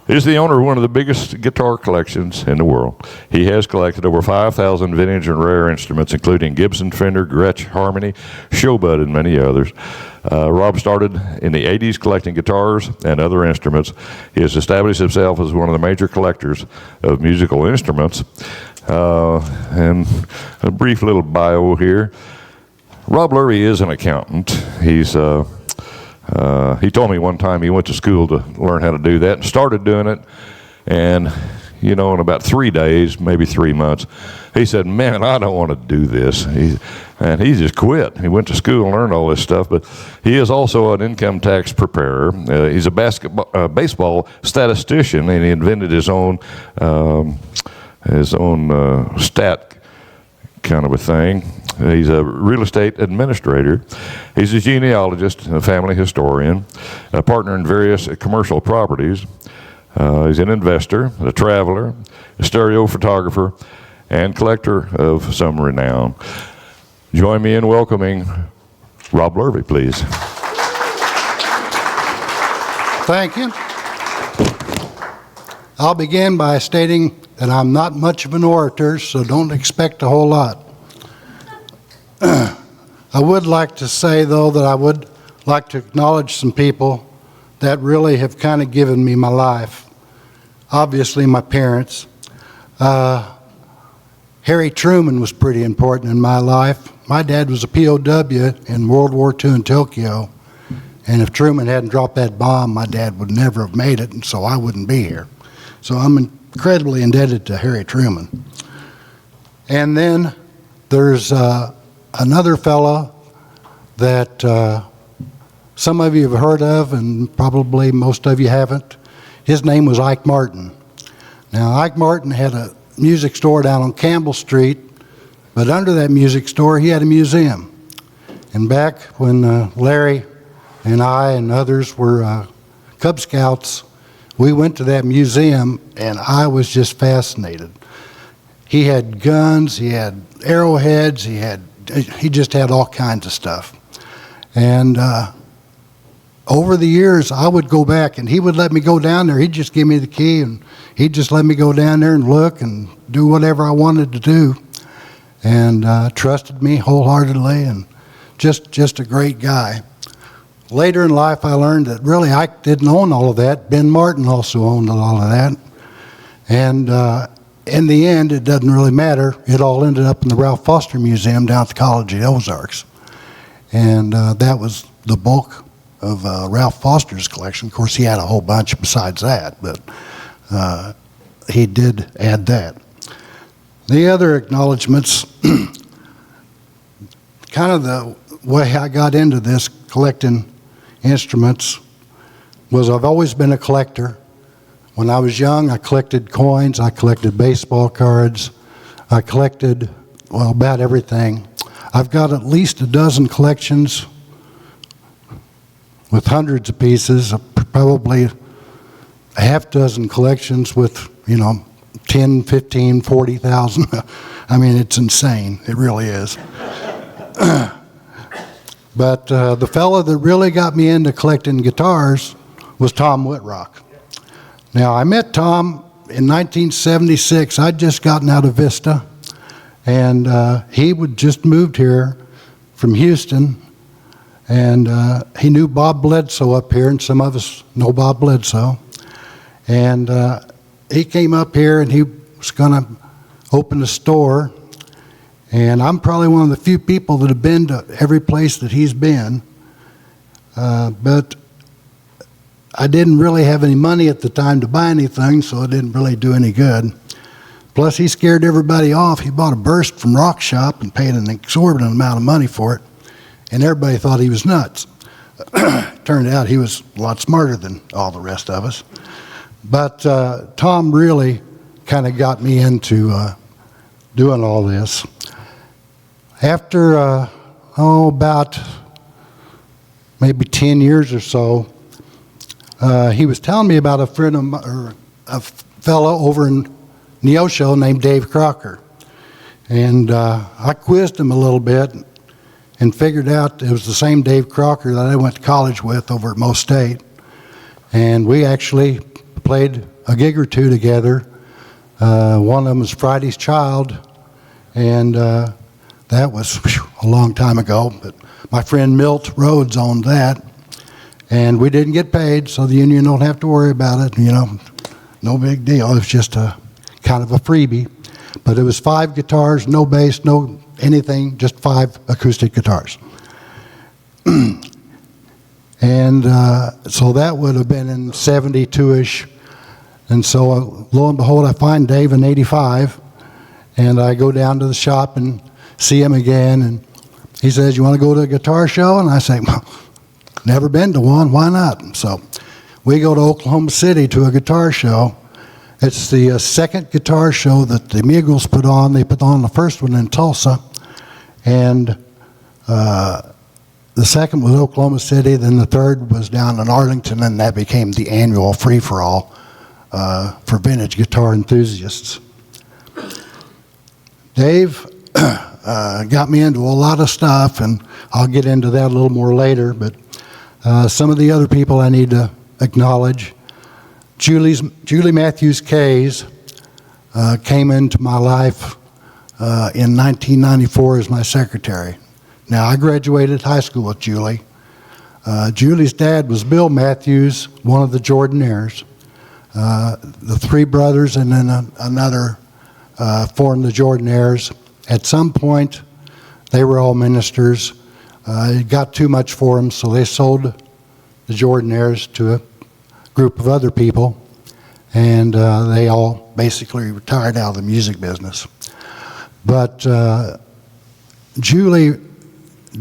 He's the owner of one of the biggest guitar collections in the world. He has collected over 5,000 vintage and rare instruments, including Gibson, Fender, Gretsch, Harmony, Showbud, and many others. Rob started in the 80s collecting guitars and other instruments. He has established himself as one of the major collectors of musical instruments. And a brief little bio here. Rob Lurvey is an accountant. He told me one time he went to school to learn how to do that and started doing it. And, you know, in about 3 days, maybe 3 months, he said, man, I don't want to do this. And he just quit. He went to school and learned all this stuff. But he is also an income tax preparer. He's a baseball statistician, and he invented his own stat kind of a thing. He's a real estate administrator. He's a genealogist, a family historian, a partner in various commercial properties. He's an investor, a traveler, a stereo photographer, and collector of some renown. Join me in welcoming Rob Lurvey, please. Thank you. I'll begin by stating that I'm not much of an orator, so don't expect a whole lot. I would like to say, though, that I would like to acknowledge some people that really have kind of given me my life. Obviously, my parents. Harry Truman was pretty important in my life. My dad was a POW in World War II in Tokyo, and if Truman hadn't dropped that bomb, my dad would never have made it, and so I wouldn't be here. So I'm incredibly indebted to Harry Truman. And then there's another fellow that some of you have heard of, and probably most of you haven't. His name was Ike Martin. Now, Ike Martin had a music store down on Campbell Street, but under that music store, he had a museum. And back when Larry and I and others were Cub Scouts, we went to that museum, and I was just fascinated. He had guns, he had arrowheads, he just had all kinds of stuff. And over the years, I would go back, and he would let me go down there. He'd just give me the key, and he'd just let me go down there and look and do whatever I wanted to do, and trusted me wholeheartedly, and just a great guy. Later in life, I learned that really Ike didn't own all of that. Ben Martin also owned all of that. And in the end, it doesn't really matter. It all ended up in the Ralph Foster Museum down at the College of the Ozarks. And that was the bulk of Ralph Foster's collection. Of course, he had a whole bunch besides that, but he did add that. The other acknowledgments, kind of the way I got into this collecting instruments was I've always been a collector. When I was young, I collected coins, I collected baseball cards, I collected, well, about everything. I've got at least a dozen collections with hundreds of pieces, probably a half dozen collections with, 10, 15, 40,000. I mean, it's insane. It really is. But the fellow that really got me into collecting guitars was Tom Whitrock. Now, I met Tom in 1976. I'd just gotten out of Vista, and he would just moved here from Houston, and he knew Bob Bledsoe up here, and some of us know Bob Bledsoe. And he came up here, and he was going to open a store. And I'm probably one of the few people that have been to every place that he's been. But I didn't really have any money at the time to buy anything, so it didn't really do any good. Plus, he scared everybody off. He bought a burst from Rock Shop and paid an exorbitant amount of money for it, and everybody thought he was nuts. Turned out he was a lot smarter than all the rest of us. But Tom really kind of got me into doing all this. After, about maybe 10 years or so, he was telling me about a friend of mine, or a fellow over in Neosho named Dave Crocker. And I quizzed him a little bit and figured out it was the same Dave Crocker that I went to college with over at Mo State. And we actually played a gig or two together. One of them was Friday's Child, and that was a long time ago. But my friend Milt Rhodes owned that, and we didn't get paid, so the union don't have to worry about it. You know, no big deal. It was just a kind of a freebie. But it was 5 guitars, no bass, no anything, just 5 acoustic guitars. And so that would have been in 72-ish. And so lo and behold, I find Dave in 85, and I go down to the shop and see him again, and he says, "You want to go to a guitar show?" And I say, "Well, never been to one, why not?" So we go to Oklahoma City to a guitar show. It's the second guitar show that the Migos put on. They put on the first one in Tulsa, and the second was Oklahoma City, then the third was down in Arlington, and that became the annual free-for-all for vintage guitar enthusiasts. Dave got me into a lot of stuff, and I'll get into that a little more later, but some of the other people I need to acknowledge. Julie Matthews Kays came into my life in 1994 as my secretary. Now, I graduated high school with Julie. Julie's dad was Bill Matthews, one of the Jordanaires. The 3 brothers and then another formed the Jordanaires. At some point, they were all ministers. It got too much for them, so they sold the Jordanaires to a group of other people, and they all basically retired out of the music business. But Julie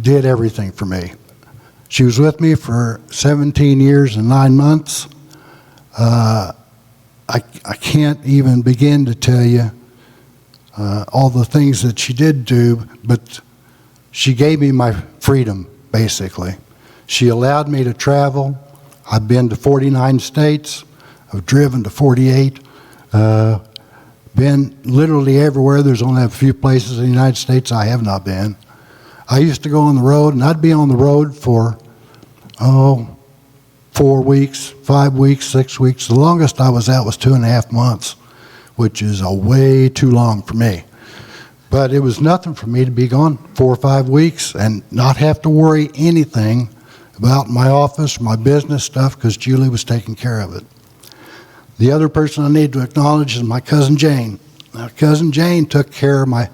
did everything for me. She was with me for 17 years and 9 months. I can't even begin to tell you all the things that she did do, but she gave me my freedom, basically. She allowed me to travel. I've been to 49 states. I've driven to 48. Been literally everywhere. There's only a few places in the United States I have not been. I used to go on the road, and I'd be on the road for, 4 weeks, 5 weeks, 6 weeks. The longest I was out was 2.5 months, which is way too long for me. But it was nothing for me to be gone 4 or 5 weeks and not have to worry anything about my office, my business stuff, because Julie was taking care of it. The other person I need to acknowledge is my cousin Jane. Now, cousin Jane took care of my,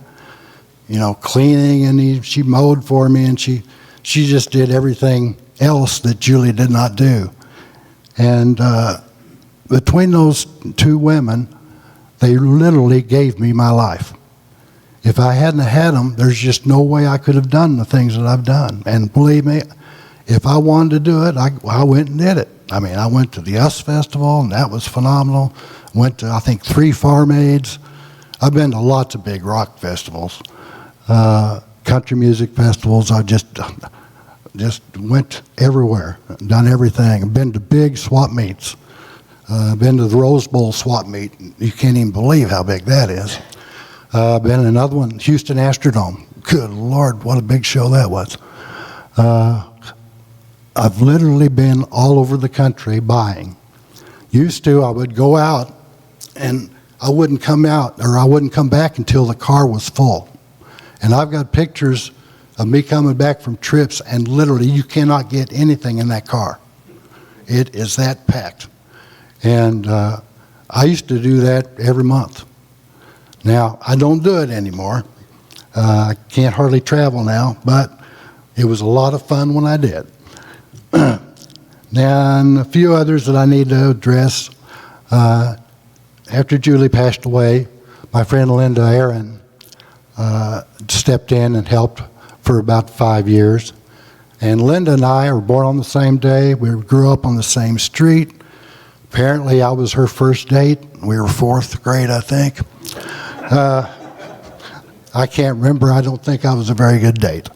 cleaning, and she mowed for me, and she just did everything else that Julie did not do. And between those 2 women, they literally gave me my life. If I hadn't had them, there's just no way I could have done the things that I've done. And believe me, if I wanted to do it, I went and did it. I mean, I went to the US Festival, and that was phenomenal. Went to, I think, 3 Farm Aids. I've been to lots of big rock festivals, country music festivals. I just went everywhere, done everything. I've been to big swap meets. Been to the Rose Bowl swap meet. You can't even believe how big that is. Been in another one, Houston Astrodome. Good Lord, what a big show that was. I've literally been all over the country buying. Used to, I would go out and I wouldn't come out, or I wouldn't come back until the car was full. And I've got pictures of me coming back from trips, and literally you cannot get anything in that car. It is that packed. And I used to do that every month. Now, I don't do it anymore. I can't hardly travel now, but it was a lot of fun when I did. And a few others that I need to address. After Julie passed away, my friend Linda Aaron stepped in and helped for about 5 years. And Linda and I were born on the same day. We grew up on the same street. Apparently, I was her first date. We were 4th grade, I think. I can't remember. I don't think I was a very good date.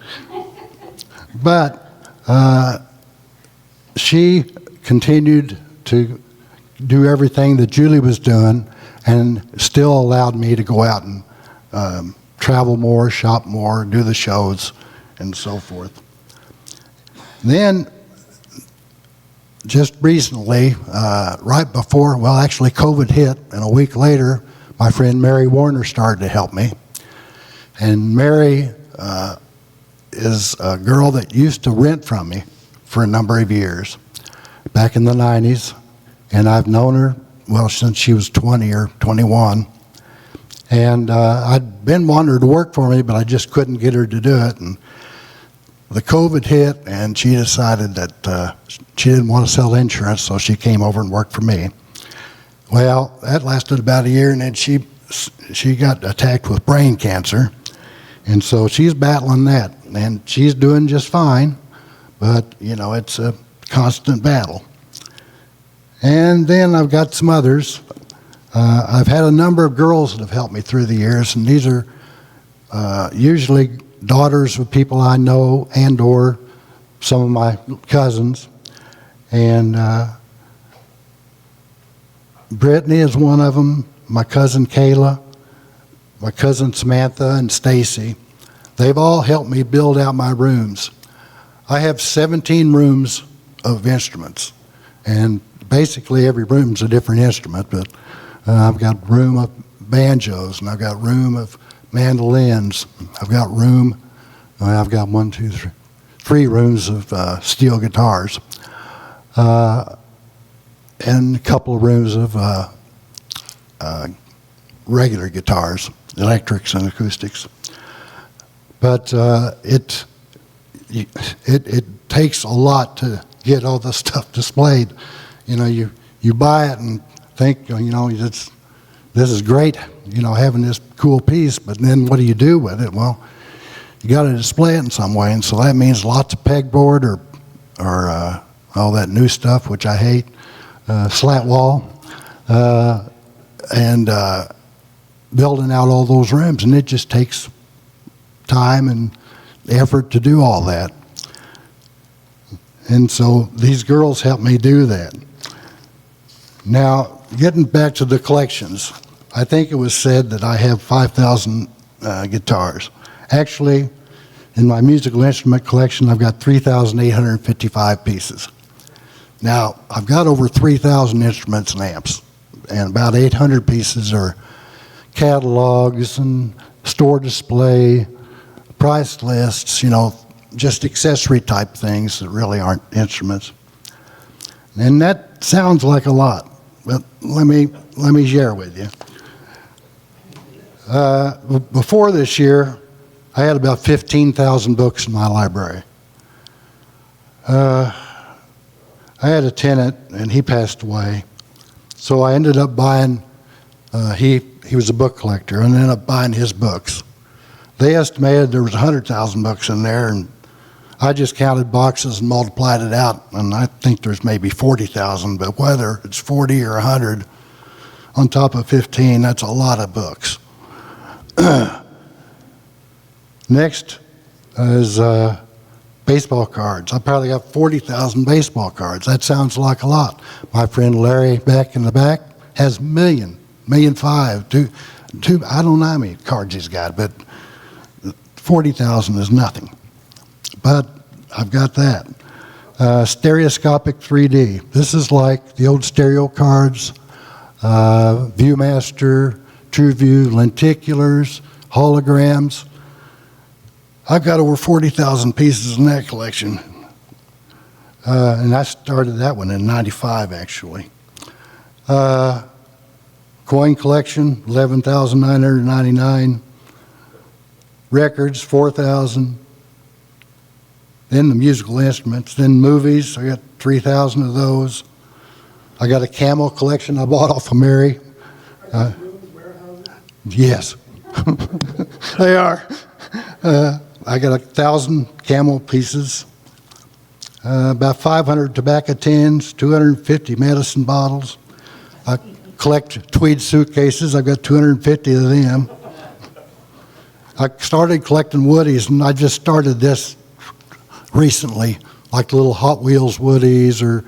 But she continued to do everything that Julie was doing and still allowed me to go out and travel more, shop more, do the shows, and so forth. Then just recently, right before, well, actually COVID hit, and a week later, my friend Mary Warner started to help me. And Mary is a girl that used to rent from me for a number of years, back in the 90s. And I've known her, well, since she was 20 or 21. And I'd been wanting her to work for me, but I just couldn't get her to do it. And the COVID hit, and she decided that she didn't want to sell insurance, so she came over and worked for me. Well, that lasted about a year, and then she got attacked with brain cancer, and so she's battling that, and she's doing just fine, but, you know, it's a constant battle. And then I've got some others. I've had a number of girls that have helped me through the years, and these are usually daughters of people I know and or some of my cousins. And Brittany is one of them, my cousin Kayla, my cousin Samantha and Stacy. They've all helped me build out my rooms. I have 17 rooms of instruments, and basically every room's a different instrument, but I've got a room of banjos, and I've got room of mandolins. I've got three rooms of steel guitars, and a couple of rooms of regular guitars, electrics and acoustics. But it takes a lot to get all the stuff displayed. You know, you buy it and think, you know, this is great, you know, having this cool piece, but then what do you do with it? Well, you got to display it in some way, and so that means lots of pegboard or all that new stuff, which I hate, slat wall, and building out all those rooms, and it just takes time and effort to do all that. And so these girls help me do that. Now, getting back to the collections, I think it was said that I have 5,000 guitars. Actually, in my musical instrument collection, I've got 3,855 pieces. Now, I've got over 3,000 instruments and amps, and about 800 pieces are catalogs and store display, price lists, you know, just accessory type things that really aren't instruments. And that sounds like a lot, but let me share with you. Before this year, I had about 15,000 books in my library. I had a tenant, and he passed away, so I ended up buying, he was a book collector, and ended up buying his books. They estimated there was 100,000 books in there, and I just counted boxes and multiplied it out, and I think there's maybe 40,000, but whether it's 40 or 100 on top of 15, that's a lot of books. Next is baseball cards. I probably got 40,000 baseball cards. That sounds like a lot. My friend Larry back in the back has 1,500,000, I don't know how many cards he's got, but 40,000 is nothing. But I've got that. Stereoscopic 3D. This is like the old stereo cards, Viewmaster, TrueView, lenticulars, holograms. I've got over 40,000 pieces in that collection. And I started that one in '95, actually. Coin collection, 11,999. Records, 4,000. Then the musical instruments. Then movies, I got 3,000 of those. I got a camel collection I bought off of Mary. Yes, they are. I got 1,000 camel pieces, about 500 tobacco tins, 250 medicine bottles. I collect tweed suitcases. I've got 250 of them. I started collecting woodies, and I just started this recently, like little Hot Wheels woodies or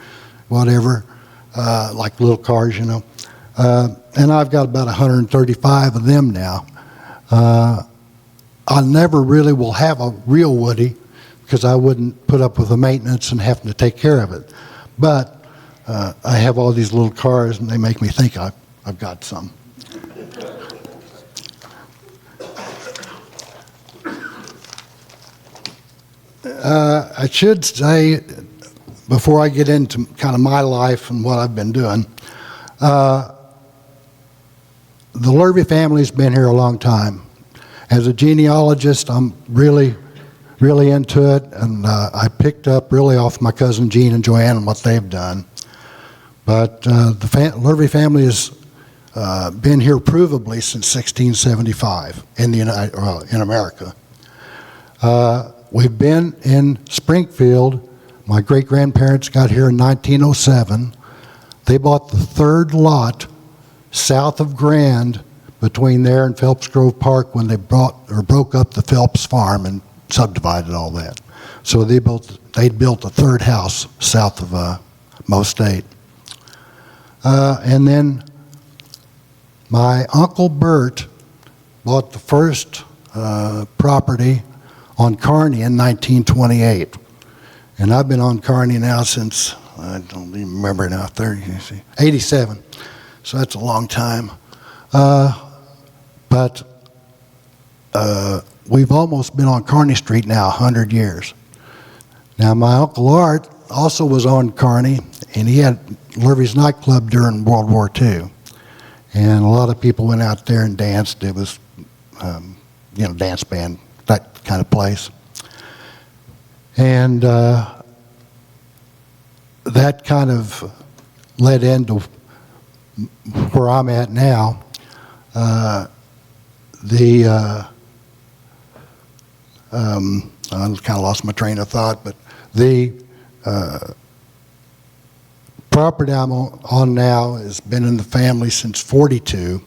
whatever, like little cars, you know. And I've got about 135 of them now. I never really will have a real woody because I wouldn't put up with the maintenance and having to take care of it. But I have all these little cars, and they make me think I've got some. I should say, before I get into kind of my life and what I've been doing, the Lurvey family's been here a long time. As a genealogist, I'm really into it, and I picked up really off my cousin Gene and Joanne and what they've done. But the Lurvey family has been here provably since 1675 in America. We've been in Springfield. My great-grandparents got here in 1907. They bought the third lot south of Grand between there and Phelps Grove Park when they broke up the Phelps farm and subdivided all that. So they built a third house south of Mo State. And then my Uncle Bert bought the first property on Kearney in 1928. And I've been on Kearney now since, I don't even remember now, 87. So that's a long time. But we've almost been on Kearney Street now 100 years. Now, my Uncle Art also was on Kearney, and he had Lurvey's nightclub during World War II. And a lot of people went out there and danced. It was, dance band, that kind of place. And that kind of led into where I'm at now. I kind of lost my train of thought, but the property I'm on now has been in the family since '42,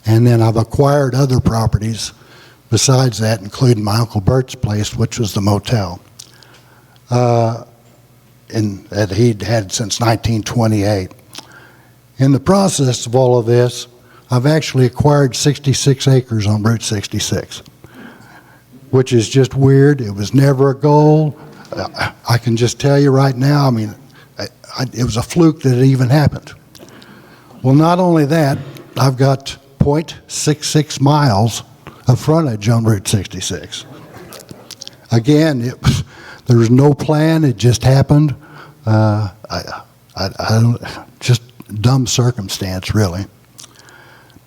and then I've acquired other properties besides that, including my Uncle Bert's place, which was the motel, and that he'd had since 1928. In the process of all of this, I've actually acquired 66 acres on Route 66, which is just weird. It was never a goal. I can just tell you right now, I mean, it was a fluke that it even happened. Well, not only that, I've got 0.66 miles of frontage on Route 66. Again, there was no plan. It just happened. I don't, just dumb circumstance, really.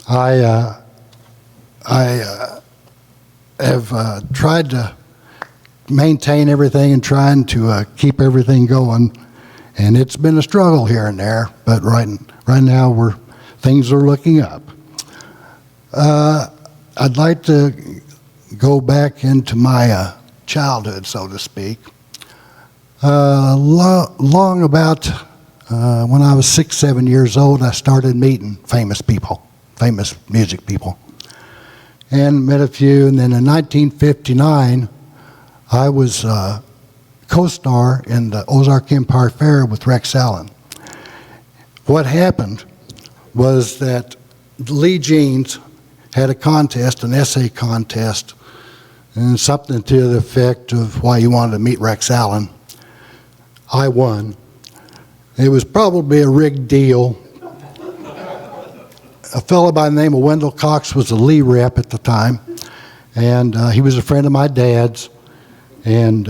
I have tried to maintain everything and trying to keep everything going, and it's been a struggle here and there. But right now, things are looking up. I'd like to go back into my childhood, so to speak. Long about when I was 6, 7 years old, I started meeting famous music people, and met a few. And then in 1959, I was co-star in the Ozarks Empire Fair with Rex Allen. What happened was that Lee Jeans had a contest, an essay contest, and something to the effect of why you wanted to meet Rex Allen. I won. It was probably a rigged deal. A fellow by the name of Wendell Cox was the Lee rep at the time, and he was a friend of my dad's. And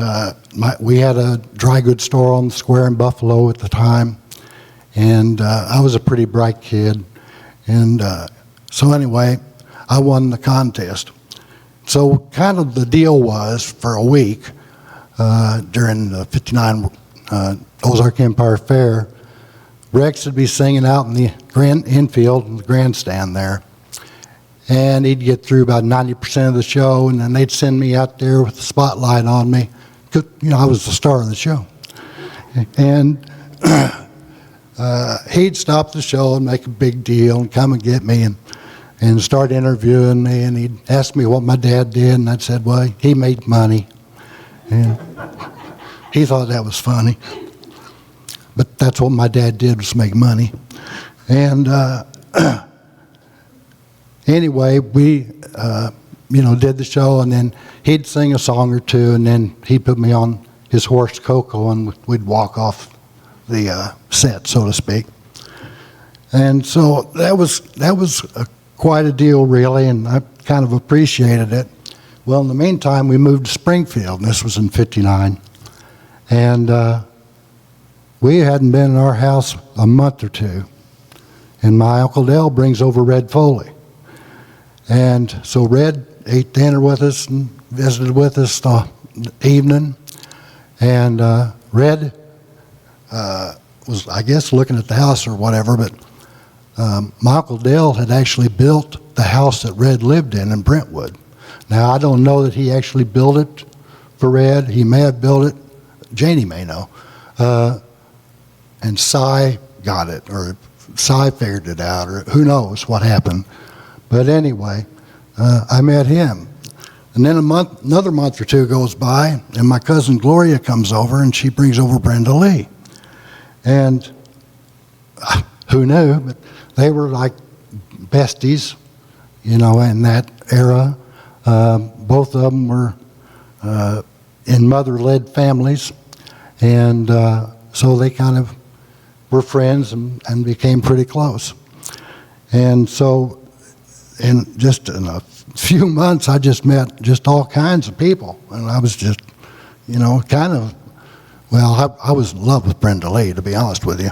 we had a dry goods store on the square in Buffalo at the time, and I was a pretty bright kid. And so anyway, I won the contest. So kind of the deal was, for a week during the '59 Ozark Empire Fair, Rex would be singing out in the infield in the grandstand there. And he'd get through about 90% of the show, and then they'd send me out there with the spotlight on me. 'Cause, I was the star of the show. And he'd stop the show and make a big deal and come and get me and start interviewing me. And he'd ask me what my dad did, and I'd said, well, he made money. And he thought that was funny. But that's what my dad did, was make money. And anyway, we, did the show, and then he'd sing a song or two, and then he'd put me on his horse, Coco, and we'd walk off the set, so to speak. And so that was quite a deal, really, and I kind of appreciated it. Well, in the meantime, we moved to Springfield, and this was in '59. And we hadn't been in our house a month or two. And my Uncle Dale brings over Red Foley. And so Red ate dinner with us and visited with us the evening. And Red was, I guess, looking at the house or whatever, but my Uncle Dale had actually built the house that Red lived in Brentwood. Now, I don't know that he actually built it for Red. He may have built it. Janie may know. And Cy got it, or Cy figured it out, or who knows what happened. But anyway, I met him. And then another month or two goes by, and my cousin Gloria comes over, and she brings over Brenda Lee. And who knew, but they were like besties, you know, in that era. Both of them were in mother-led families, and so they kind of were friends and became pretty close. And so in a few months, I just met just all kinds of people, and I was just, you know, kind of, well, I was in love with Brenda Lee, to be honest with you.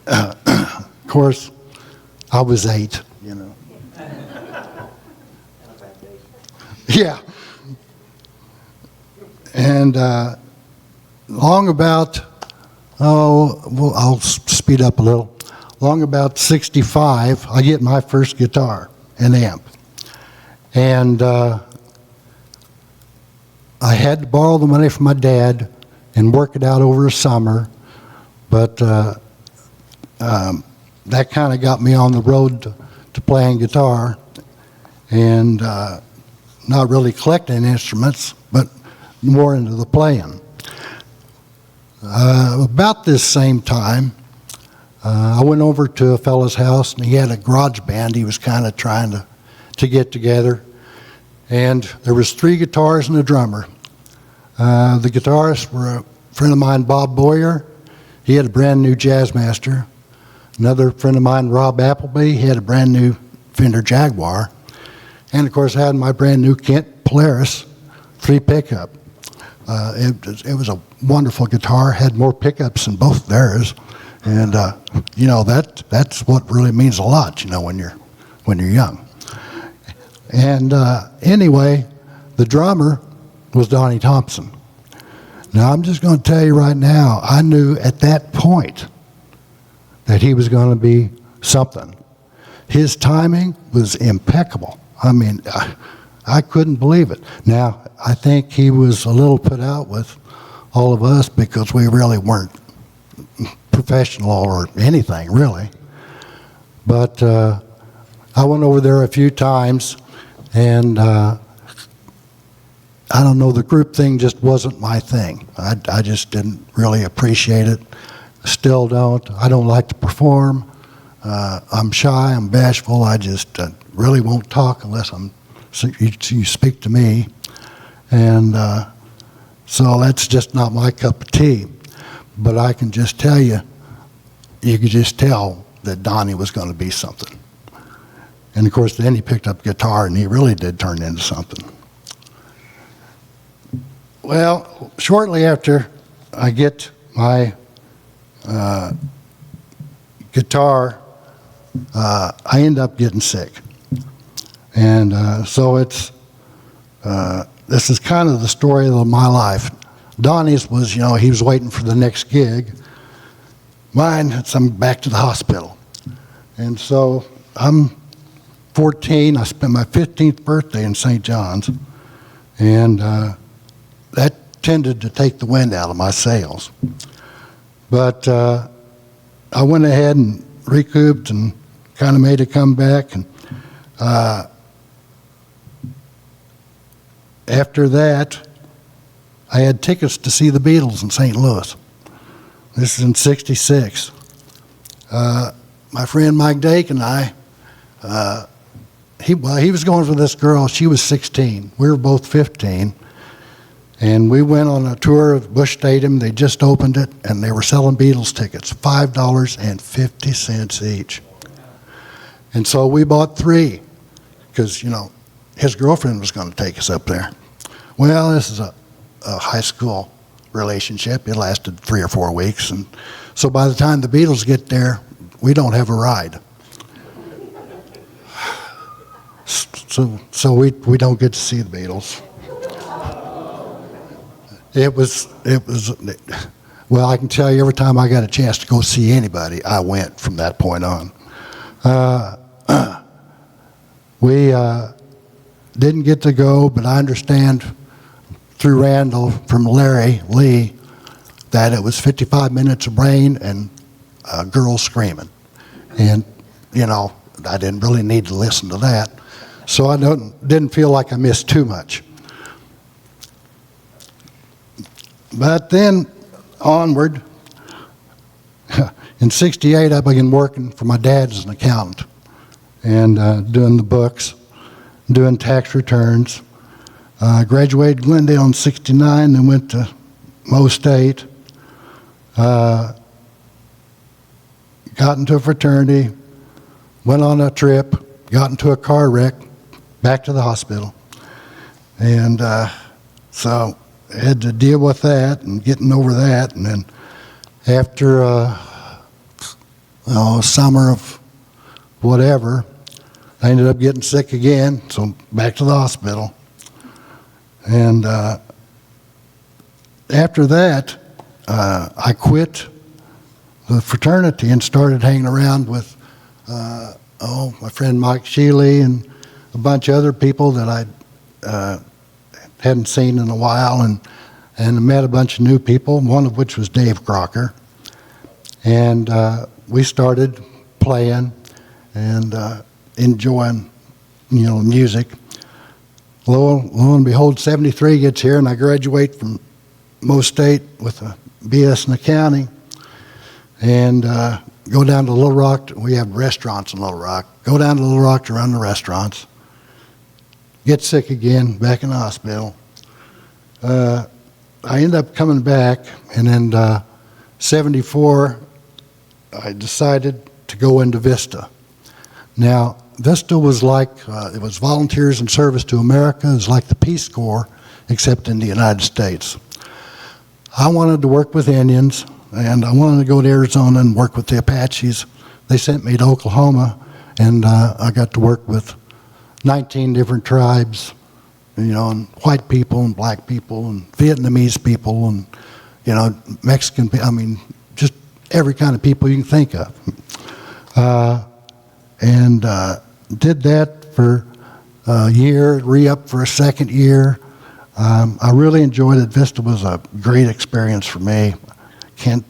Of course, I was 8, you know. Yeah. And long about, I'll speed up a little. Long about 65, I get my first guitar and amp. And I had to borrow the money from my dad and work it out over a summer, but that kind of got me on the road to playing guitar, and not really collecting instruments, but more into the playing. About this same time, I went over to a fellow's house, and he had a garage band he was kind of trying to get together. And there was 3 guitars and a drummer. The guitarists were a friend of mine, Bob Boyer. He had a brand new Jazzmaster. Another friend of mine, Rob Appleby, he had a brand new Fender Jaguar. And of course, I had my brand new Kent Polaris 3 pickup. It was a wonderful guitar, had more pickups than both theirs. And you know, that's what really means a lot, you know, when you're young. And anyway, the drummer was Donnie Thompson. Now, I'm just going to tell you right now, I knew at that point that he was going to be something. His timing was impeccable. I mean, I couldn't believe it. Now, I think he was a little put out with all of us because we really weren't professional or anything, really. But I went over there a few times, and I don't know, the group thing just wasn't my thing. I just didn't really appreciate it. Still don't. I don't like to perform. I'm shy, I'm bashful. I just really won't talk unless you speak to me. And so that's just not my cup of tea. But I can just tell you, you could just tell that Donnie was going to be something. And of course, then he picked up guitar, and he really did turn into something. Well, shortly after I get my guitar, I end up getting sick. And so this is kind of the story of my life. Donnie's was, you know, he was waiting for the next gig. Mine, I'm back to the hospital. And so I'm 14. I spent my 15th birthday in St. John's. And that tended to take the wind out of my sails. But I went ahead and recouped and kind of made a comeback. And after that, I had tickets to see the Beatles in St. Louis. This is in '66. My friend Mike Dake and I, he was going for this girl. She was 16. We were both 15. And we went on a tour of Busch Stadium. They just opened it, and they were selling Beatles tickets, $5.50 each. And so we bought 3 because, his girlfriend was going to take us up there. Well, this is a high school relationship. It lasted 3 or 4 weeks. And so by the time the Beatles get there, we don't have a ride. So we don't get to see the Beatles. It was, well, I can tell you every time I got a chance to go see anybody, I went from that point on. We didn't get to go, but I understand through Randall from Larry Lee that it was 55 minutes of rain and girls screaming. And, I didn't really need to listen to that. So I didn't feel like I missed too much. But then onward, in '68, I began working for my dad as an accountant and doing the books, doing tax returns. Graduated Glendale in '69, then went to Mo State. Got into a fraternity, went on a trip, got into a car wreck, back to the hospital. And so I had to deal with that and getting over that. And then after summer of whatever, I ended up getting sick again, so back to the hospital. And after that, I quit the fraternity and started hanging around with my friend Mike Shealy and a bunch of other people that I hadn't seen in a while, and met a bunch of new people, one of which was Dave Crocker. And we started playing and enjoying, music. Lo and behold, '73 gets here, and I graduate from Mo State with a BS in accounting, and go down to Little Rock. We have restaurants in Little Rock. Go down to Little Rock to run the restaurants. Get sick again, back in the hospital. I ended up coming back, and in '74, I decided to go into Vista. Now, Vista was like, it was Volunteers in Service to America. It was like the Peace Corps, except in the United States. I wanted to work with Indians, and I wanted to go to Arizona and work with the Apaches. They sent me to Oklahoma, and I got to work with 19 different tribes, and white people and black people and Vietnamese people and, Mexican people. I mean, just every kind of people you can think of. And did that for a year, re-up for a second year. I really enjoyed it. Vista was a great experience for me. Can't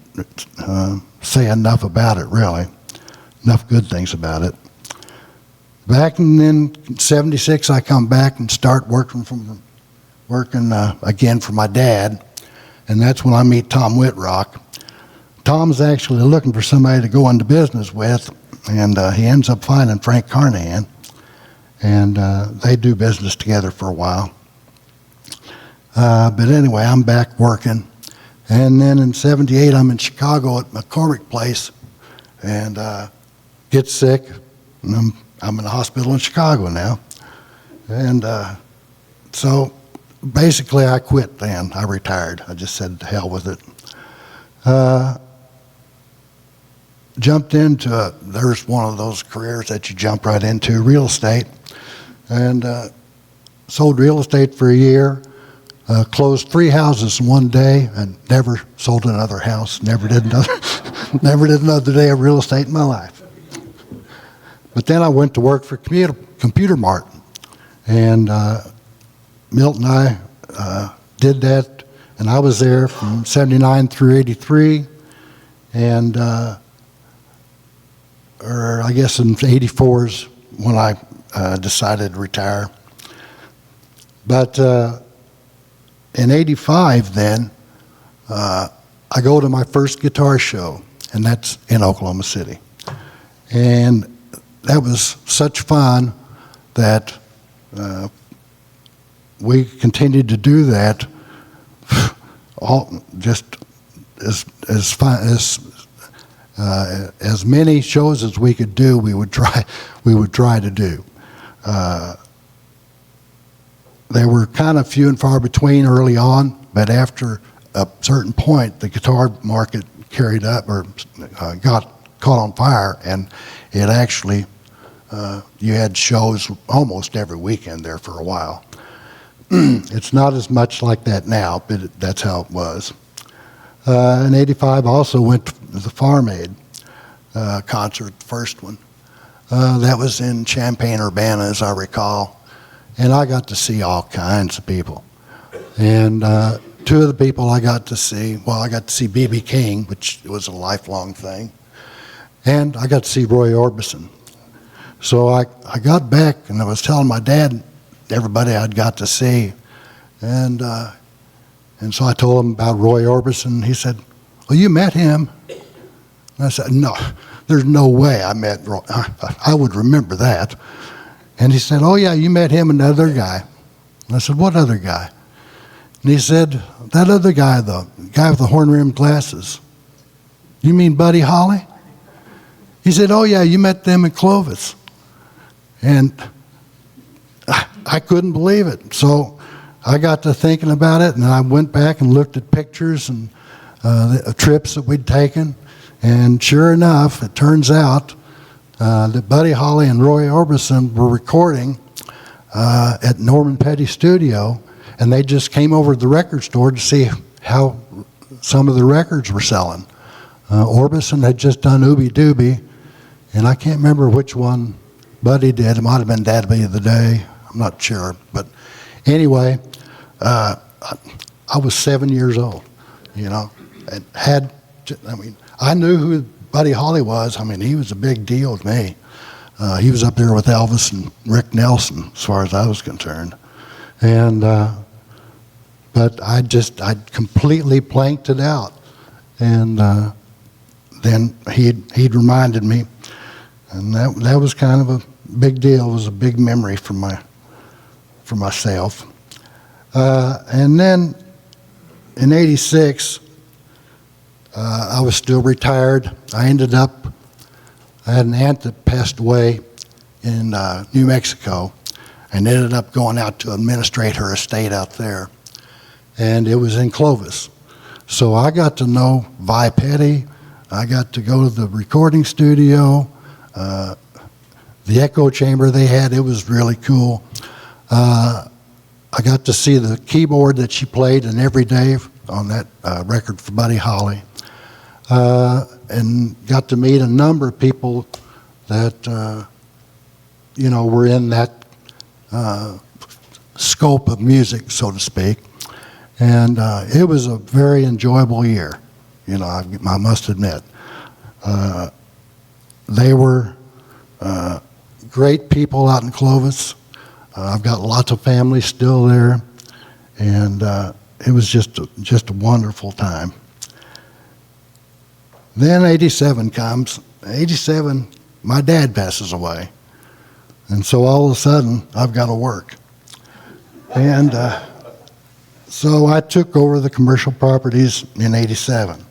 say enough about it, really. Enough good things about it. Back in '76, I come back and start working again for my dad, and that's when I meet Tom Whitrock. Tom's actually looking for somebody to go into business with, and he ends up finding Frank Carnahan, and they do business together for a while. But anyway, I'm back working, and then in '78, I'm in Chicago at McCormick Place, and get sick, and I'm in the hospital in Chicago now. And so basically I quit then. I retired. I just said to hell with it. Jumped into, there's one of those careers that you jump right into, real estate. And sold real estate for a year. Closed 3 houses in one day and never sold another house. Never did another day of real estate in my life. But then I went to work for Computer Mart, and Milt and I did that, and I was there from '79 through '83, and or I guess in '84 is when I decided to retire. But in '85 then, I go to my first guitar show, and that's in Oklahoma City. And that was such fun that we continued to do that just as many shows as we could do, we would try to do. They were kind of few and far between early on, but after a certain point, the guitar market carried up or got caught on fire, and it actually you had shows almost every weekend there for a while. It's not as much like that now, but that's how it was. In '85, I also went to the Farm Aid concert, the first one. That was in Champaign-Urbana, as I recall, and I got to see all kinds of people. And two of the people I got to see, well, I got to see B.B. King, which was a lifelong thing, and I got to see Roy Orbison. So I got back, and I was telling my dad everybody I'd got to see, and so I told him about Roy Orbison. He said, "Well, you met him?" And I said, "No, there's no way I met Roy. I would remember that." And he said, "Oh yeah, you met him and the other guy." And I said, "What other guy?" And he said, "That other guy, the guy with the horn-rimmed glasses. You mean Buddy Holly?" He said, "Oh yeah, you met them in Clovis." And I couldn't believe it. So I got to thinking about it, and I went back and looked at pictures and the trips that we'd taken. And sure enough, it turns out that Buddy Holly and Roy Orbison were recording at Norman Petty's studio, and they just came over to the record store to see how some of the records were selling. Orbison had just done Ooby Dooby, and I can't remember which one Buddy did. It might have been Daddy of the Day. I'm not sure. But anyway, I was 7 years old, you know, and I knew who Buddy Holly was. I mean, he was a big deal to me. He was up there with Elvis and Rick Nelson, as far as I was concerned. And but I completely blanked it out. And then he'd reminded me, and that was kind of a big deal. It was a big memory for myself. And then in '86, I was still retired. I had an aunt that passed away in New Mexico, and ended up going out to administrate her estate out there. And it was in Clovis. So I got to know Vi Petty. I got to go to the recording studio, the echo chamber they had. It was really cool. I got to see the keyboard that she played in Every Day on that record for Buddy Holly. And got to meet a number of people that, were in that scope of music, so to speak. And it was a very enjoyable year, I must admit. They were great people out in Clovis. I've got lots of family still there, and it was just a wonderful time. Then '87 comes. '87, my dad passes away, and so all of a sudden I've got to work. And so I took over the commercial properties in '87.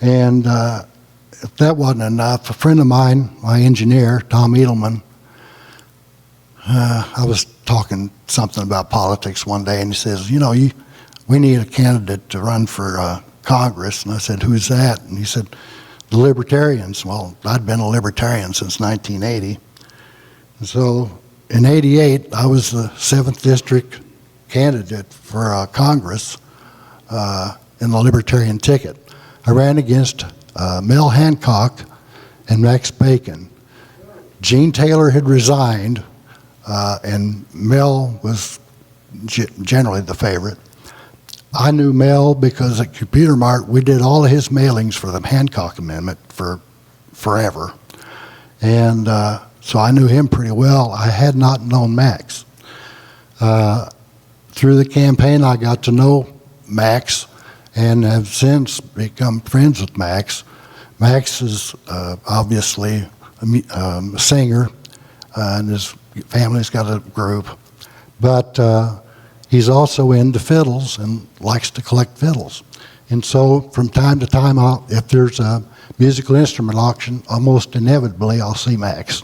And if that wasn't enough, a friend of mine, my engineer, Tom Edelman, I was talking something about politics one day, and he says, we need a candidate to run for Congress. And I said, "Who's that?" And he said, "The Libertarians." Well, I'd been a Libertarian since 1980. And so in '88, I was the 7th District candidate for Congress in the Libertarian ticket. I ran against Mel Hancock and Max Bacon. Gene Taylor had resigned, and Mel was generally the favorite. I knew Mel because at Computer Mart, we did all of his mailings for the Hancock Amendment for forever. And so I knew him pretty well. I had not known Max. Through the campaign, I got to know Max and have since become friends with Max. Max is obviously a singer, and his family's got a group. But he's also into fiddles and likes to collect fiddles. And so from time to time, if there's a musical instrument auction, almost inevitably I'll see Max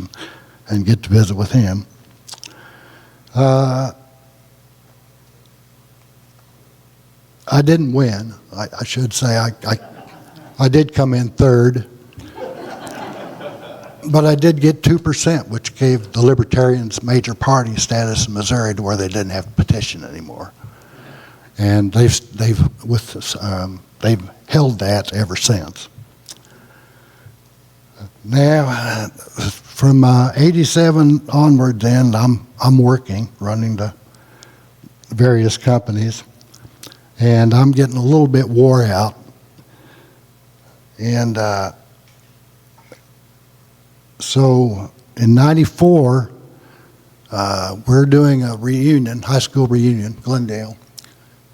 and get to visit with him. I didn't win. I should say I did come in third, but I did get 2%, which gave the Libertarians major party status in Missouri to where they didn't have to petition anymore. And they've held that ever since. Now, from '87 onward, then I'm working, running the various companies, and I'm getting a little bit wore out. And so in '94, we're doing a reunion, high school reunion, Glendale.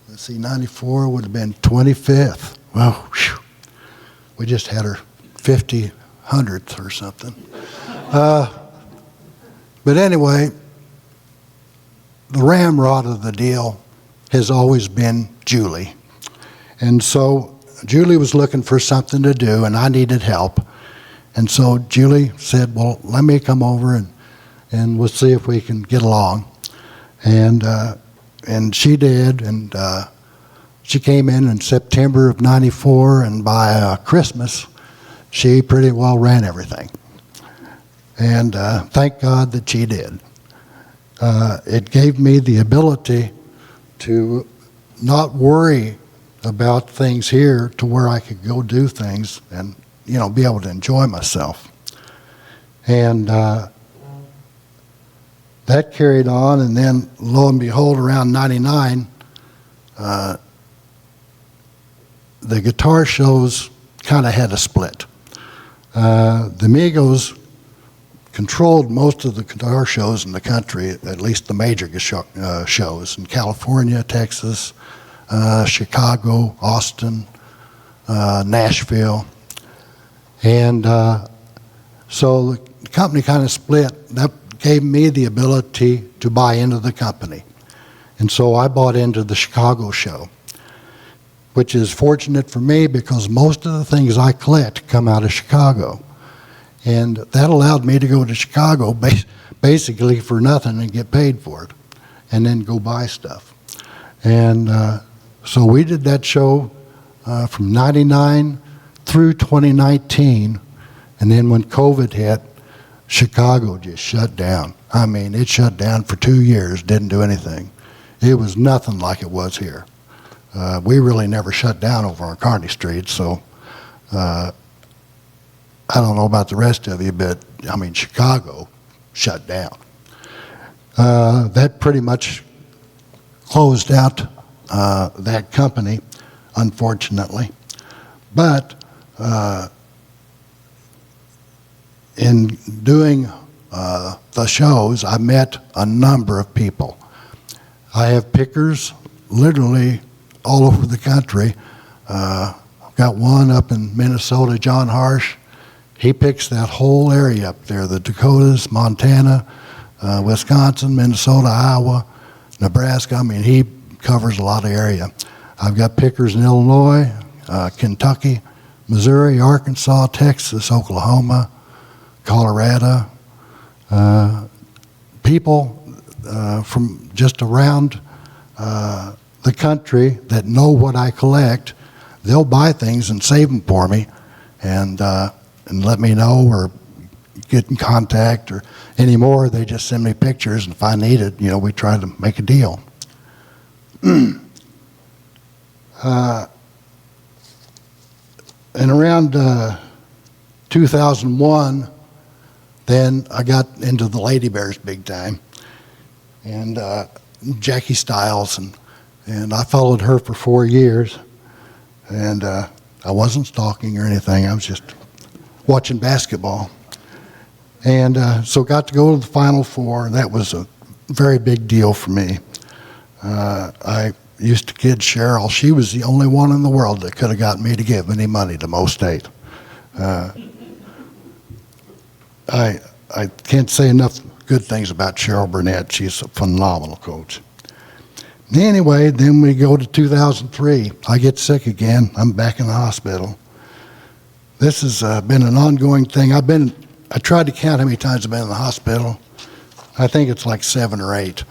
Let's see, '94 would have been 25th. Well, whew, we just had our 100th or something. But anyway, the ramrod of the deal has always been Julie. And so Julie was looking for something to do, and I needed help. And so Julie said, well, let me come over and we'll see if we can get along. And she did, and she came in September of '94, and by Christmas, she pretty well ran everything. And thank God that she did. It gave me the ability to not worry about things here to where I could go do things and, be able to enjoy myself. And that carried on, and then lo and behold, around '99, the guitar shows kind of had a split. The Migos controlled most of the guitar shows in the country, at least the major shows in California, Texas, Chicago, Austin, Nashville. And so the company kind of split. That gave me the ability to buy into the company. And so I bought into the Chicago show, which is fortunate for me because most of the things I collect come out of Chicago. And that allowed me to go to Chicago basically for nothing and get paid for it, and then go buy stuff. And so we did that show from '99 through 2019, and then when COVID hit, Chicago just shut down. I mean, it shut down for 2 years, didn't do anything. It was nothing like it was here. We really never shut down over on Kearney Street, so I don't know about the rest of you, but I mean, Chicago shut down. That pretty much closed out that company, unfortunately. But in doing the shows, I met a number of people. I have pickers literally all over the country. I've got one up in Minnesota, John Harsh. He picks that whole area up there, the Dakotas, Montana, Wisconsin, Minnesota, Iowa, Nebraska. I mean, he covers a lot of area. I've got pickers in Illinois, Kentucky, Missouri, Arkansas, Texas, Oklahoma, Colorado. People from just around the country that know what I collect, they'll buy things and save them for me, and let me know or get in contact, or anymore they just send me pictures, and if I need it, we try to make a deal. And around 2001, then I got into the Lady Bears big time, and Jackie Stiles, and I followed her for 4 years, and I wasn't stalking or anything. I was just watching basketball, and so got to go to the Final Four, and that was a very big deal for me. I used to kid Cheryl. She was the only one in the world that could have gotten me to give any money to Mo State. I can't say enough good things about Cheryl Burnett. She's a phenomenal coach. Anyway, then we go to 2003. I get sick again. I'm back in the hospital. This has been an ongoing thing. I tried to count how many times I've been in the hospital. I think it's like 7 or 8.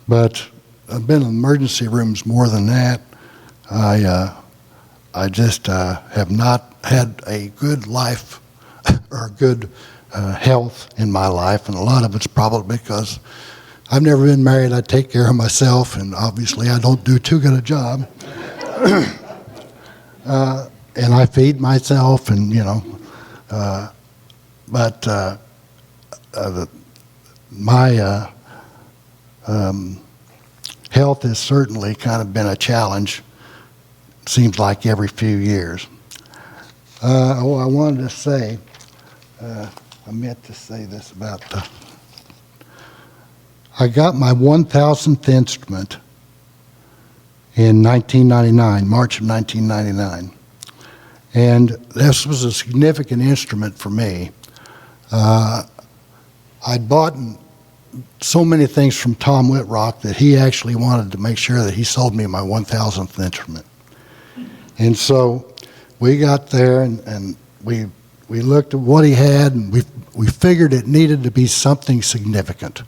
But I've been in emergency rooms more than that. I just have not had a good life or good health in my life, and a lot of it's probably because I've never been married. I take care of myself, and obviously I don't do too good a job. And I feed myself, and my health has certainly kind of been a challenge. Seems like every few years. I wanted to say, I meant to say this about I got my 1,000th instrument in 1999, March of 1999. And this was a significant instrument for me. I'd bought so many things from Tom Whitrock that he actually wanted to make sure that he sold me my 1,000th instrument. And so we got there and we looked at what he had, and we figured it needed to be something significant.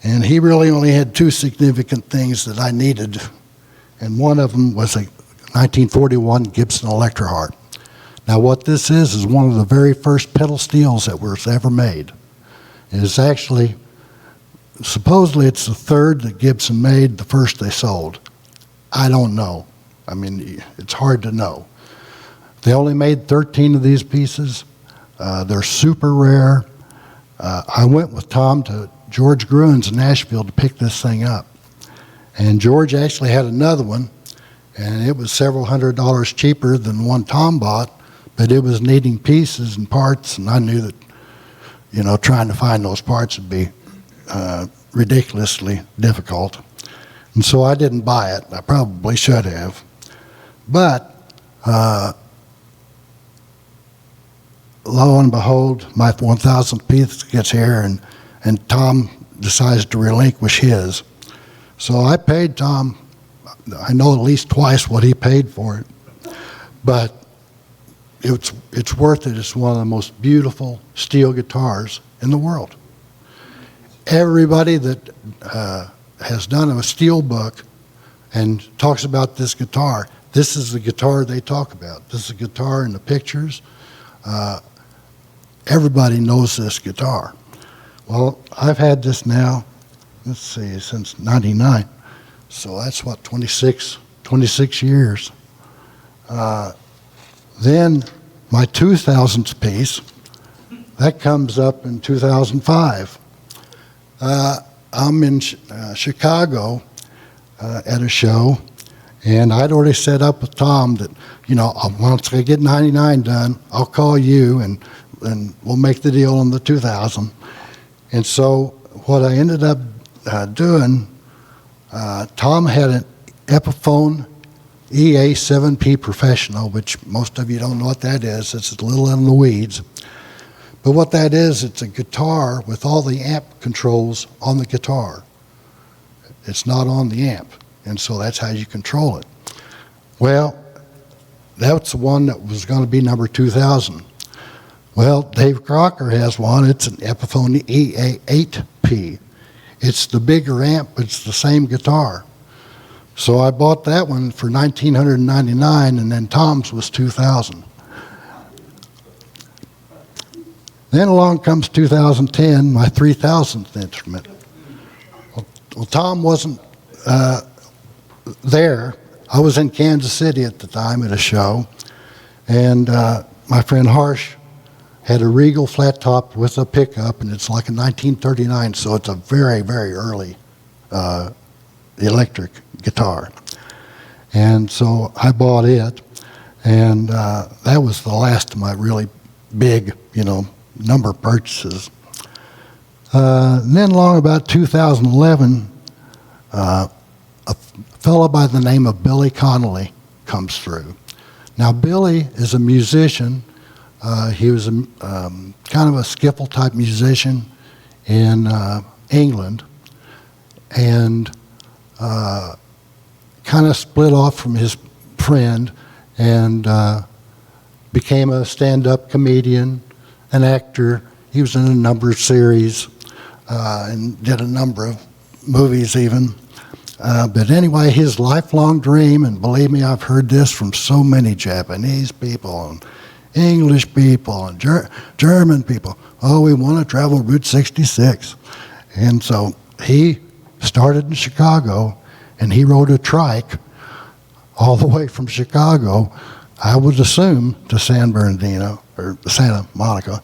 And he really only had 2 significant things that I needed, and one of them was a 1941 Gibson electro harp. Now what this is one of the very first pedal steels that was ever made. It is actually, supposedly it's the 3rd that Gibson made, the 1st they sold. I don't know. I mean, it's hard to know. They only made 13 of these pieces. They're super rare. I went with Tom to George Gruen's in Nashville to pick this thing up. And George actually had another one, and it was several $100s cheaper than the one Tom bought, but it was needing pieces and parts, and I knew that, trying to find those parts would be ridiculously difficult. And so I didn't buy it. I probably should have. But lo and behold, my 1,000th piece gets here, and Tom decides to relinquish his. So I paid Tom, I know at least twice what he paid for it, but it's worth it. It's one of the most beautiful steel guitars in the world. Everybody that has done a steel book and talks about this guitar, this is the guitar they talk about. This is a guitar in the pictures. Everybody knows this guitar. Well, I've had this now, let's see, since 99. So that's what, 26 years. Then my 2,000th piece, that comes up in 2005. I'm in Chicago at a show, and I'd already set up with Tom that, once I get 99 done, I'll call you and we'll make the deal on the 2,000. And so what I ended up doing, Tom had an Epiphone EA7P Professional, which most of you don't know what that is. It's a little in the weeds. But what that is, it's a guitar with all the amp controls on the guitar. It's not on the amp, and so that's how you control it. Well, that's the one that was going to be number 2,000. Well, Dave Crocker has one. It's an Epiphone EA8P. It's the bigger amp, but it's the same guitar. So I bought that one for $1,999, and then Tom's was $2,000. Then along comes 2010, my 3,000th instrument. Well, Tom wasn't there. I was in Kansas City at the time at a show, and my friend Harsh had a Regal flat top with a pickup, and it's like a 1939, so it's a very, very early electric guitar. And so I bought it, and that was the last of my really big, number purchases. And then along about 2011, a fellow by the name of Billy Connolly comes through. Now, Billy is a musician. He was kind of a skiffle type musician in England. and kind of split off from his friend and became a stand-up comedian, an actor. He was in a number of series and did a number of movies even. But anyway, his lifelong dream, and believe me, I've heard this from so many Japanese people and English people and German people. Oh, we want to travel Route 66. And so he started in Chicago, and he rode a trike all the way from Chicago, I would assume, to San Bernardino or Santa Monica.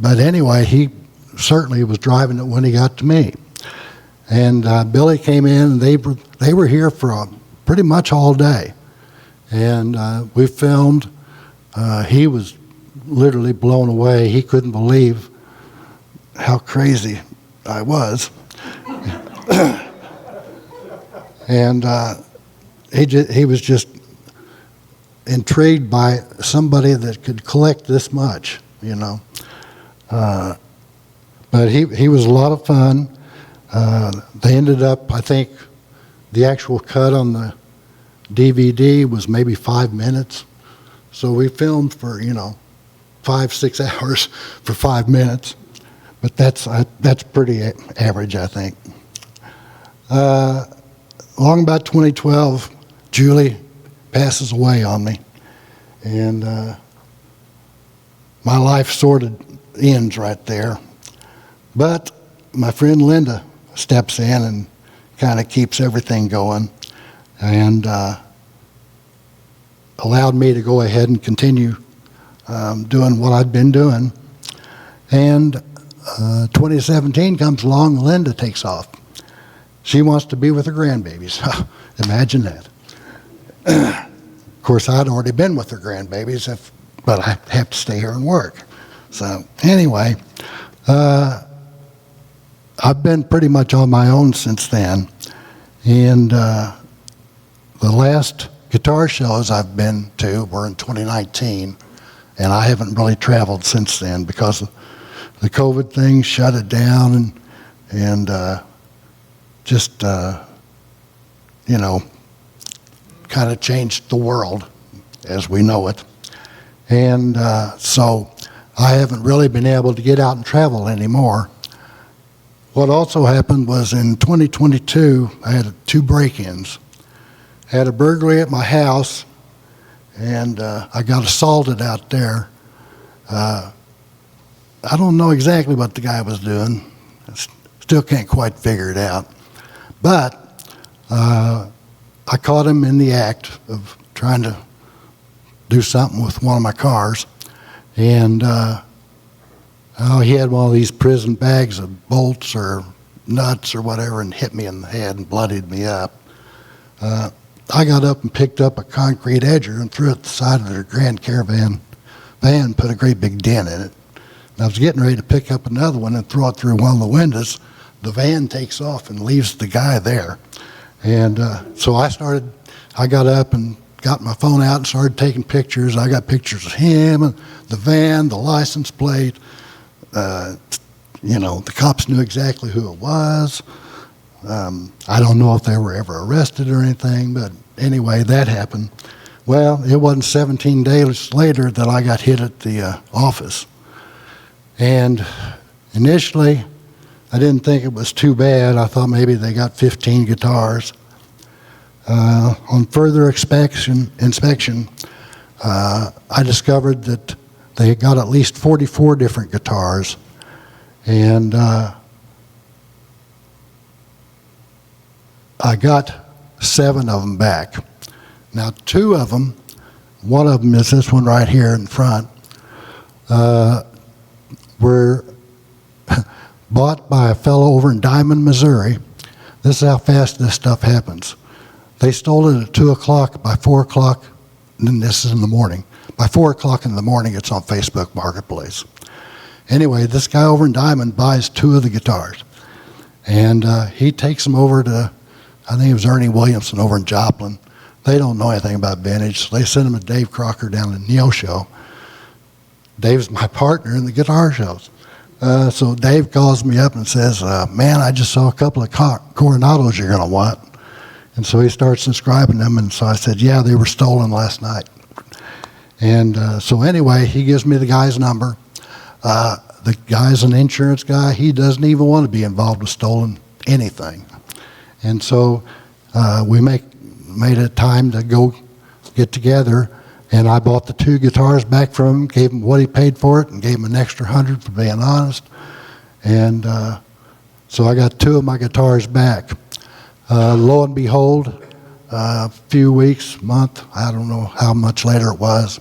But anyway, he certainly was driving it when he got to me. And Billy came in, and they were here for pretty much all day. And we filmed. He was literally blown away. He couldn't believe how crazy I was. And he was just intrigued by somebody that could collect this much, you know. But he was a lot of fun. They ended up, I think, the actual cut on the DVD was maybe 5 minutes. So we filmed for, 5-6 hours for 5 minutes. But that's pretty average, I think. Along about 2012, Julie passes away on me. And my life sort of ends right there. But my friend Linda steps in and kind of keeps everything going and allowed me to go ahead and continue doing what I'd been doing. And 2017 comes along, Linda takes off. She wants to be with her grandbabies. Imagine that. Of course, I'd already been with her grandbabies, but I have to stay here and work. So anyway, I've been pretty much on my own since then. And the last guitar shows I've been to were in 2019, and I haven't really traveled since then because the COVID thing shut it down and just, kind of changed the world as we know it. And so I haven't really been able to get out and travel anymore. What also happened was in 2022, I had 2 break-ins. I had a burglary at my house, and I got assaulted out there. I don't know exactly what the guy was doing. Still can't quite figure it out. But I caught him in the act of trying to do something with one of my cars. And he had one of these prison bags of bolts or nuts or whatever and hit me in the head and bloodied me up. I got up and picked up a concrete edger and threw it at the side of their Grand Caravan van and put a great big dent in it. And I was getting ready to pick up another one and throw it through one of the windows. The van takes off and leaves the guy there. And so I got up and got my phone out and started taking pictures. I got pictures of him, and the van, the license plate. The cops knew exactly who it was. I don't know if they were ever arrested or anything, but anyway, that happened. Well, it wasn't 17 days later that I got hit at the office. And initially, I didn't think it was too bad. I thought maybe they got 15 guitars. On further inspection, I discovered that they got at least 44 different guitars. And I got 7 of them back. Now, 2 of them, one of them is this one right here in front, were bought by a fellow over in Diamond, Missouri. This is how fast this stuff happens. They stole it at 2 o'clock. By 4 o'clock, and this is in the morning. By 4 o'clock in the morning, it's on Facebook Marketplace. Anyway, this guy over in Diamond buys 2 of the guitars. And he takes them over to, I think it was Ernie Williamson over in Joplin. They don't know anything about vintage, so they send him to Dave Crocker down in Neosho. Dave's my partner in the guitar shows. So Dave calls me up and says, man, I just saw a couple of Coronados you're going to want. And so he starts describing them, and so I said, yeah, they were stolen last night. And so anyway, he gives me the guy's number. The guy's an insurance guy. He doesn't even want to be involved with stolen anything. And so we made it time to go get together, and I bought the 2 guitars back from him, gave him what he paid for it, and gave him an extra $100 for being honest. And so I got 2 of my guitars back. Lo and behold, a few weeks, month, I don't know how much later it was,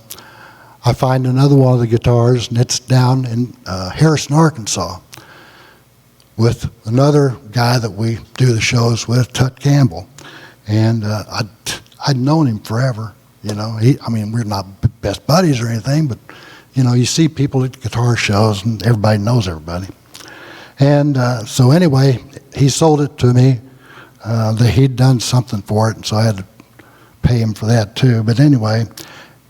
I find another one of the guitars, and it's down in Harrison, Arkansas, with another guy that we do the shows with, Tut Campbell. And I'd known him forever, you know. We're not best buddies or anything, but, you know, you see people at guitar shows, and everybody knows everybody. And so anyway, he sold it to me. That he'd done something for it, and so I had to pay him for that too. But anyway,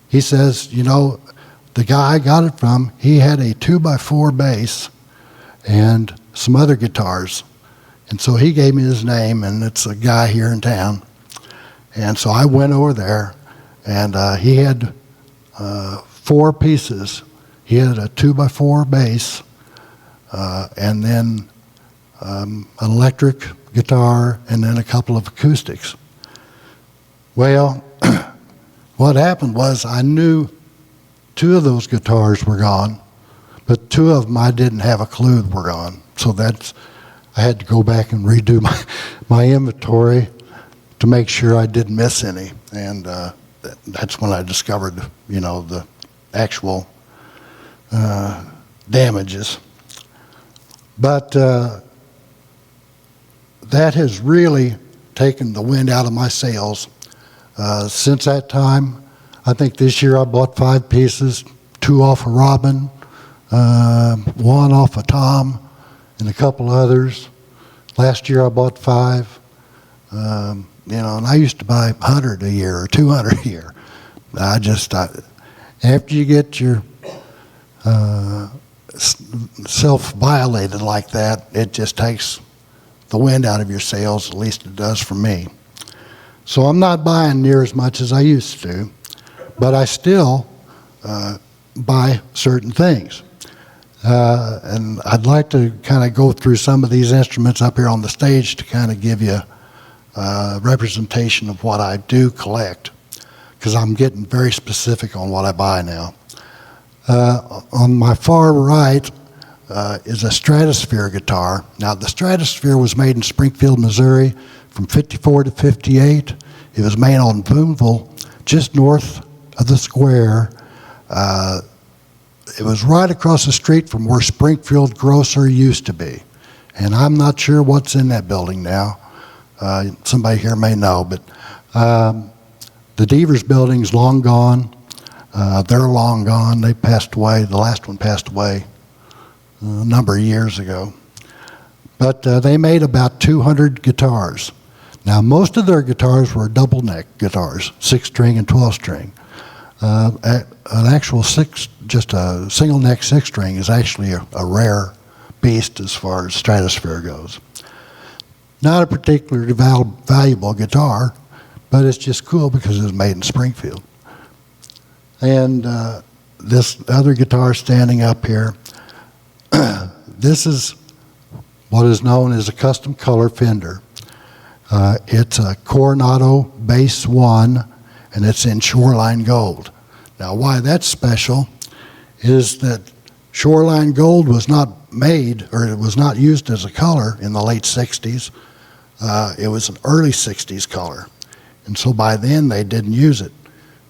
he says, you know, the guy I got it from, he had a 2x4 bass and some other guitars. And so he gave me his name, and it's a guy here in town. And so I went over there, and he had 4 pieces. He had a 2x4 bass, and then an electric guitar, and then a couple of acoustics. Well, what happened was I knew 2 of those guitars were gone, but 2 of them I didn't have a clue were gone. So I had to go back and redo my inventory to make sure I didn't miss any. And that's when I discovered, you know, the actual damages. But that has really taken the wind out of my sails. Since that time, I think this year I bought 5 pieces, 2 off of Robin, 1 off of Tom, and a couple others. Last year I bought 5. You know, and I used to buy 100 a year or 200 a year. After you get your self-violated like that, it just takes the wind out of your sails, at least it does for me. So I'm not buying near as much as I used to, but I still buy certain things. And I'd like to kind of go through some of these instruments up here on the stage to kind of give you a representation of what I do collect, because I'm getting very specific on what I buy now. On my far right is a Stratosphere guitar. Now, the Stratosphere was made in Springfield, Missouri from 54 to 58. It was made on Boonville, just north of the square. It was right across the street from where Springfield Grocer used to be. And I'm not sure what's in that building now. Somebody here may know, but the Devers building's long gone. They're long gone. They passed away. The last one passed away a number of years ago. But they made about 200 guitars. Now, most of their guitars were double neck guitars, 6-string and 12-string. An actual just a single neck 6-string is actually a rare beast as far as Stratosphere goes. Not a particularly valuable guitar, but it's just cool because it was made in Springfield. And this other guitar standing up here, this is what is known as a custom color Fender. It's a Coronado Bass 1, and it's in Shoreline Gold. Now, why that's special is that Shoreline Gold was not made, or it was not used as a color in the late 60s. It was an early 60s color. And so by then, they didn't use it.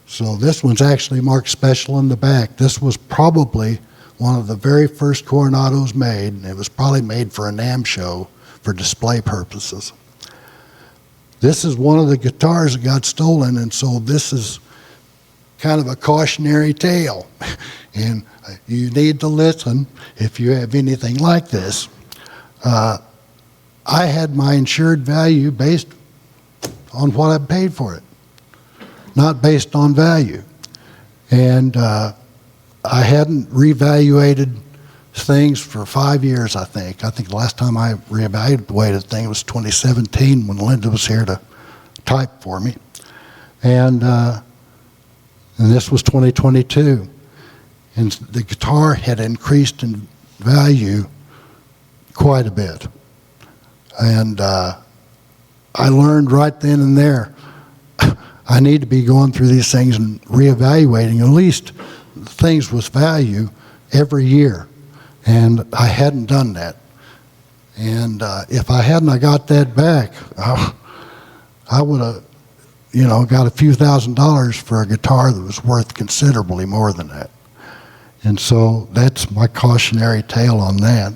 So this one's actually marked special in the back. This was probably one of the very first Coronados made, and it was probably made for a NAMM show for display purposes. This is one of the guitars that got stolen, and so this is kind of a cautionary tale. And you need to listen if you have anything like this. I had my insured value based on what I paid for it, not based on value. And I hadn't revaluated things for 5 years, I think. I think the last time I reevaluated the thing was 2017 when Linda was here to type for me. And this was 2022. And the guitar had increased in value quite a bit. And I learned right then and there, I need to be going through these things and reevaluating at least things with value every year. And I hadn't done that. And if I hadn't I got that back, I would have, got a few $1,000s for a guitar that was worth considerably more than that. And so that's my cautionary tale on that.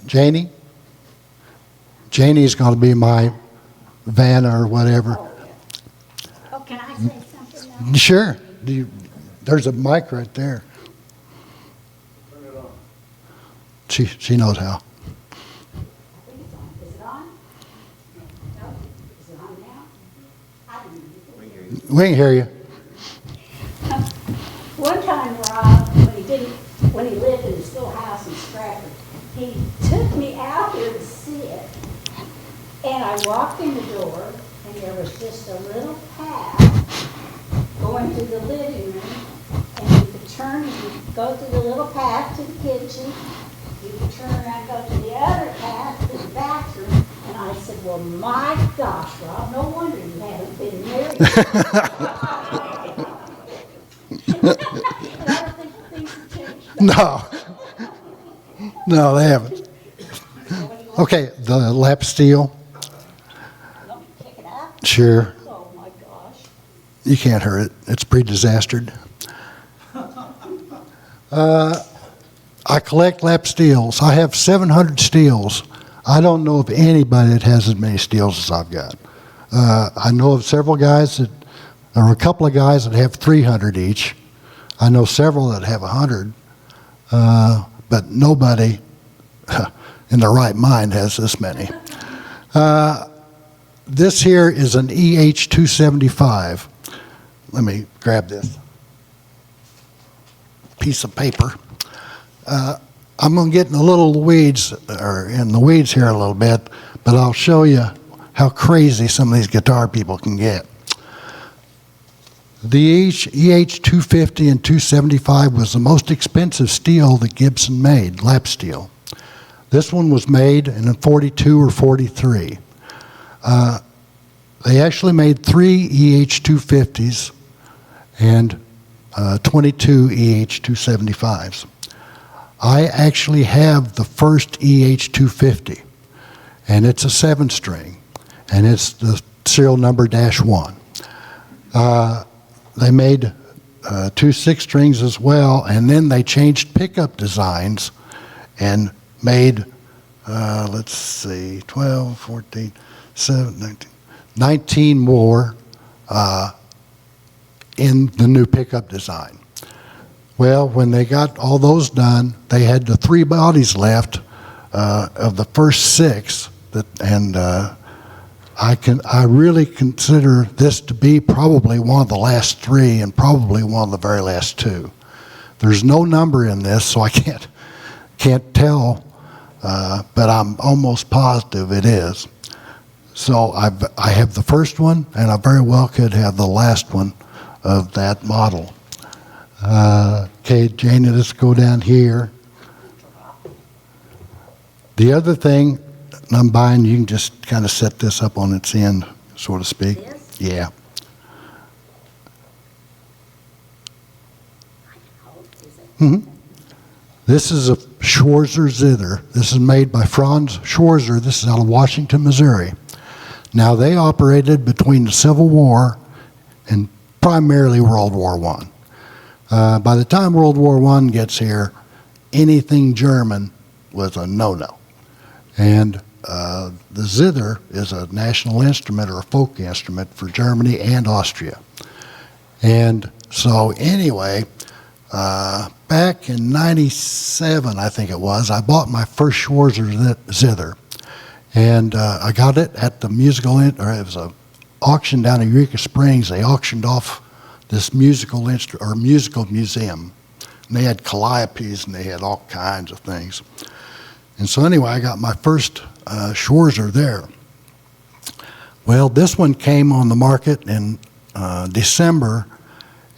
Janie? Janie's going to be my Vanna or whatever. Oh, can I say something now? Sure. There's a mic right there. Turn it on. She knows how. I think it's on. Is it on? No? Is it on now? I don't know. We can hear you. One time, Rob, when he lived in his little house in Stratford, he took me out here to see it. And I walked in the door, and there was just a little path going to the living room. And you could turn, you could go through the little path to the kitchen. You could turn around and go to the other path to the bathroom. And I said, well, my gosh, Rob, no wonder you haven't been married. And I don't think things have changed. No, they haven't. Okay, the lap steel. You want me to pick it up? Sure. Oh, my gosh. You can't hurt it. It's pre-disastered. I collect lap steels. I have 700 steels. I don't know of anybody that has as many steels as I've got. I know of several guys or a couple of guys that have 300 each. I know several that have 100, but nobody in their right mind has this many. This here is an EH-275. Let me grab this piece of paper. I'm going to get in the weeds here a little bit, but I'll show you how crazy some of these guitar people can get. The EH-250 and 275 was the most expensive steel that Gibson made, lap steel. This one was made in 42 or 43. They actually made 3 EH-250s and 22 EH-275s. I actually have the first EH-250, and it's a 7-string, and it's the serial number -1. They made 2 6-strings as well, and then they changed pickup designs and made, 12, 14, 7, 19 more in the new pickup design. Well, when they got all those done, they had the 3 bodies left of the first 6, and I really consider this to be probably one of the last 3 and probably one of the very last 2. There's no number in this, so I can't tell, but I'm almost positive it is. So I have the first one, and I very well could have the last one of that model. Okay, Janie, let's go down here. The other thing I'm buying, you can just kind of set this up on its end, so to speak. This? Yeah. This is a Schwarzer zither. This is made by Franz Schwarzer. This is out of Washington, Missouri. Now, they operated between the Civil War and primarily World War I. By the time World War I gets here, anything German was a no-no. And the zither is a national instrument or a folk instrument for Germany and Austria. And so anyway, back in 97, I think it was, I bought my first Schwarzer zither. And I got it at the it was an auction down in Eureka Springs. They auctioned off this musical museum And they had calliopes and they had all kinds of things. And so anyway, I got my first Schwarzer there. Well, this one came on the market in December,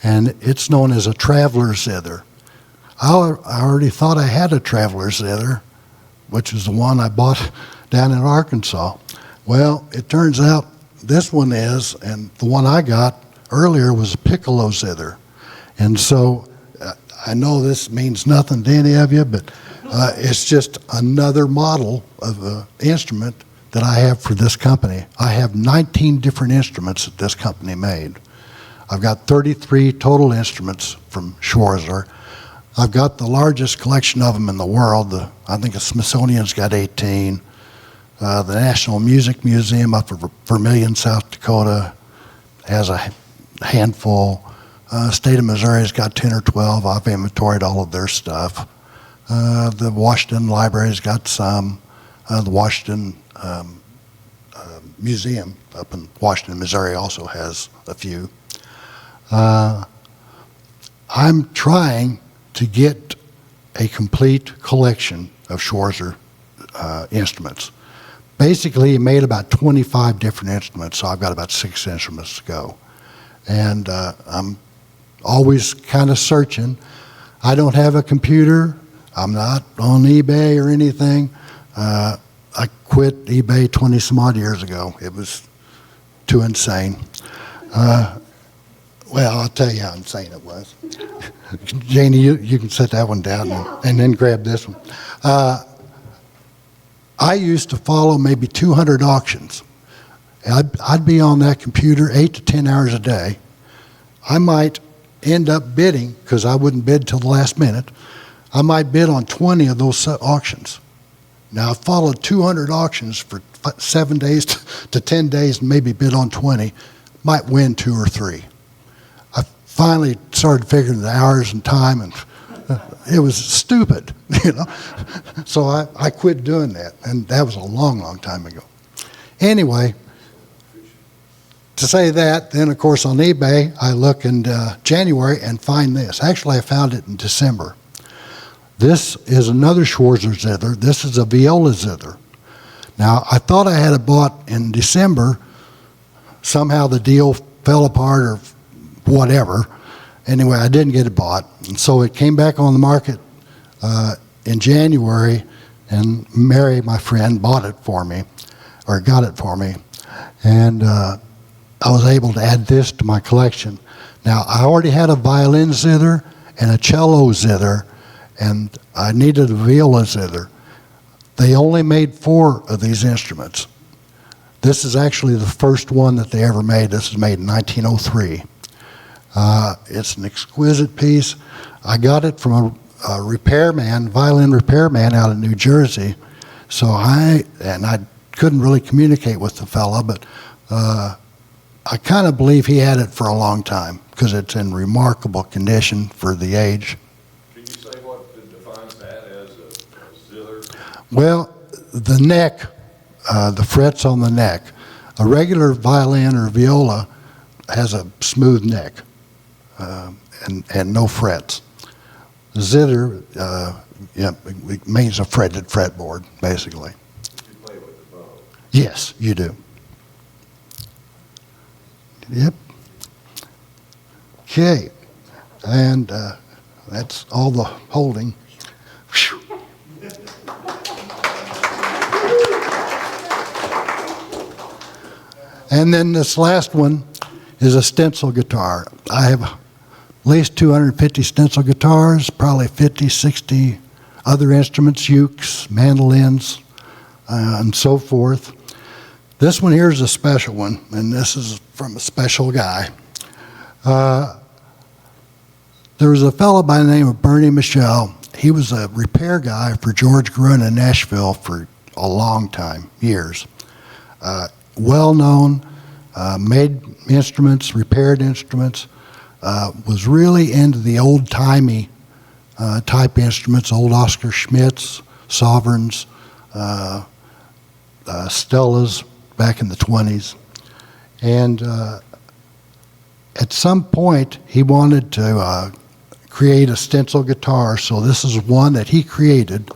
and it's known as a traveler zither. I already thought I had a traveler zither, which is the one I bought down in Arkansas. Well, it turns out this one is, and the one I got earlier was a piccolo zither. And so I know this means nothing to any of you, but it's just another model of an instrument that I have for this company. I have 19 different instruments that this company made. I've got 33 total instruments from Schwarzer. I've got the largest collection of them in the world. I think the Smithsonian's got 18. The National Music Museum up in Vermillion, South Dakota has a handful. State of Missouri's got 10 or 12. I've inventoried all of their stuff. The Washington Library's got some. The Washington Museum up in Washington, Missouri also has a few. I'm trying to get a complete collection of Schwarzer instruments. Basically, he made about 25 different instruments, so I've got about 6 instruments to go. And I'm always kind of searching. I don't have a computer. I'm not on eBay or anything. I quit eBay 20 some odd years ago. It was too insane. Well, I'll tell you how insane it was. Janie, you can set that one down and then grab this one. I used to follow maybe 200 auctions. I'd be on that computer 8 to 10 hours a day. I might end up bidding, because I wouldn't bid till the last minute, I might bid on 20 of those auctions. Now, I followed 200 auctions for 7 days to 10 days and maybe bid on 20, might win 2 or 3. I finally started figuring the hours and time, and it was stupid, you know. So I quit doing that, and that was a long, long time ago. Anyway, to say that, then of course on eBay, I look in January and find this. Actually, I found it in December. This is another Schwarzer zither. This is a viola zither. Now, I thought I had it bought in December. Somehow the deal fell apart or whatever. Anyway, I didn't get it bought. And so it came back on the market in January, and Mary, my friend, bought it for me, or got it for me. And I was able to add this to my collection. Now, I already had a violin zither and a cello zither, and I needed a viola zither. They only made 4 of these instruments. This is actually the first one that they ever made. This was made in 1903. It's an exquisite piece. I got it from a repairman, violin repairman out of New Jersey. So I couldn't really communicate with the fella, but I kind of believe he had it for a long time because it's in remarkable condition for the age. Can you say what defines that as a zither? Well, the neck, the frets on the neck. A regular violin or viola has a smooth neck and no frets. The zither it means a fretted fretboard, basically. You play with the bow. Yes, you do. Yep. Okay, and that's all the holding. Whew. And then this last one is a stencil guitar. I have at least 250 stencil guitars, probably 50, 60 other instruments, ukes, mandolins, and so forth. This one here is a special one, and this is from a special guy. There was a fellow by the name of Bernie Michelle. He was a repair guy for George Gruen in Nashville for a long time, years. Well-known, made instruments, repaired instruments, was really into the old-timey type instruments, old Oscar Schmidts, Sovereigns, Stellas back in the 20s. And at some point, he wanted to create a stencil guitar. So this is one that he created,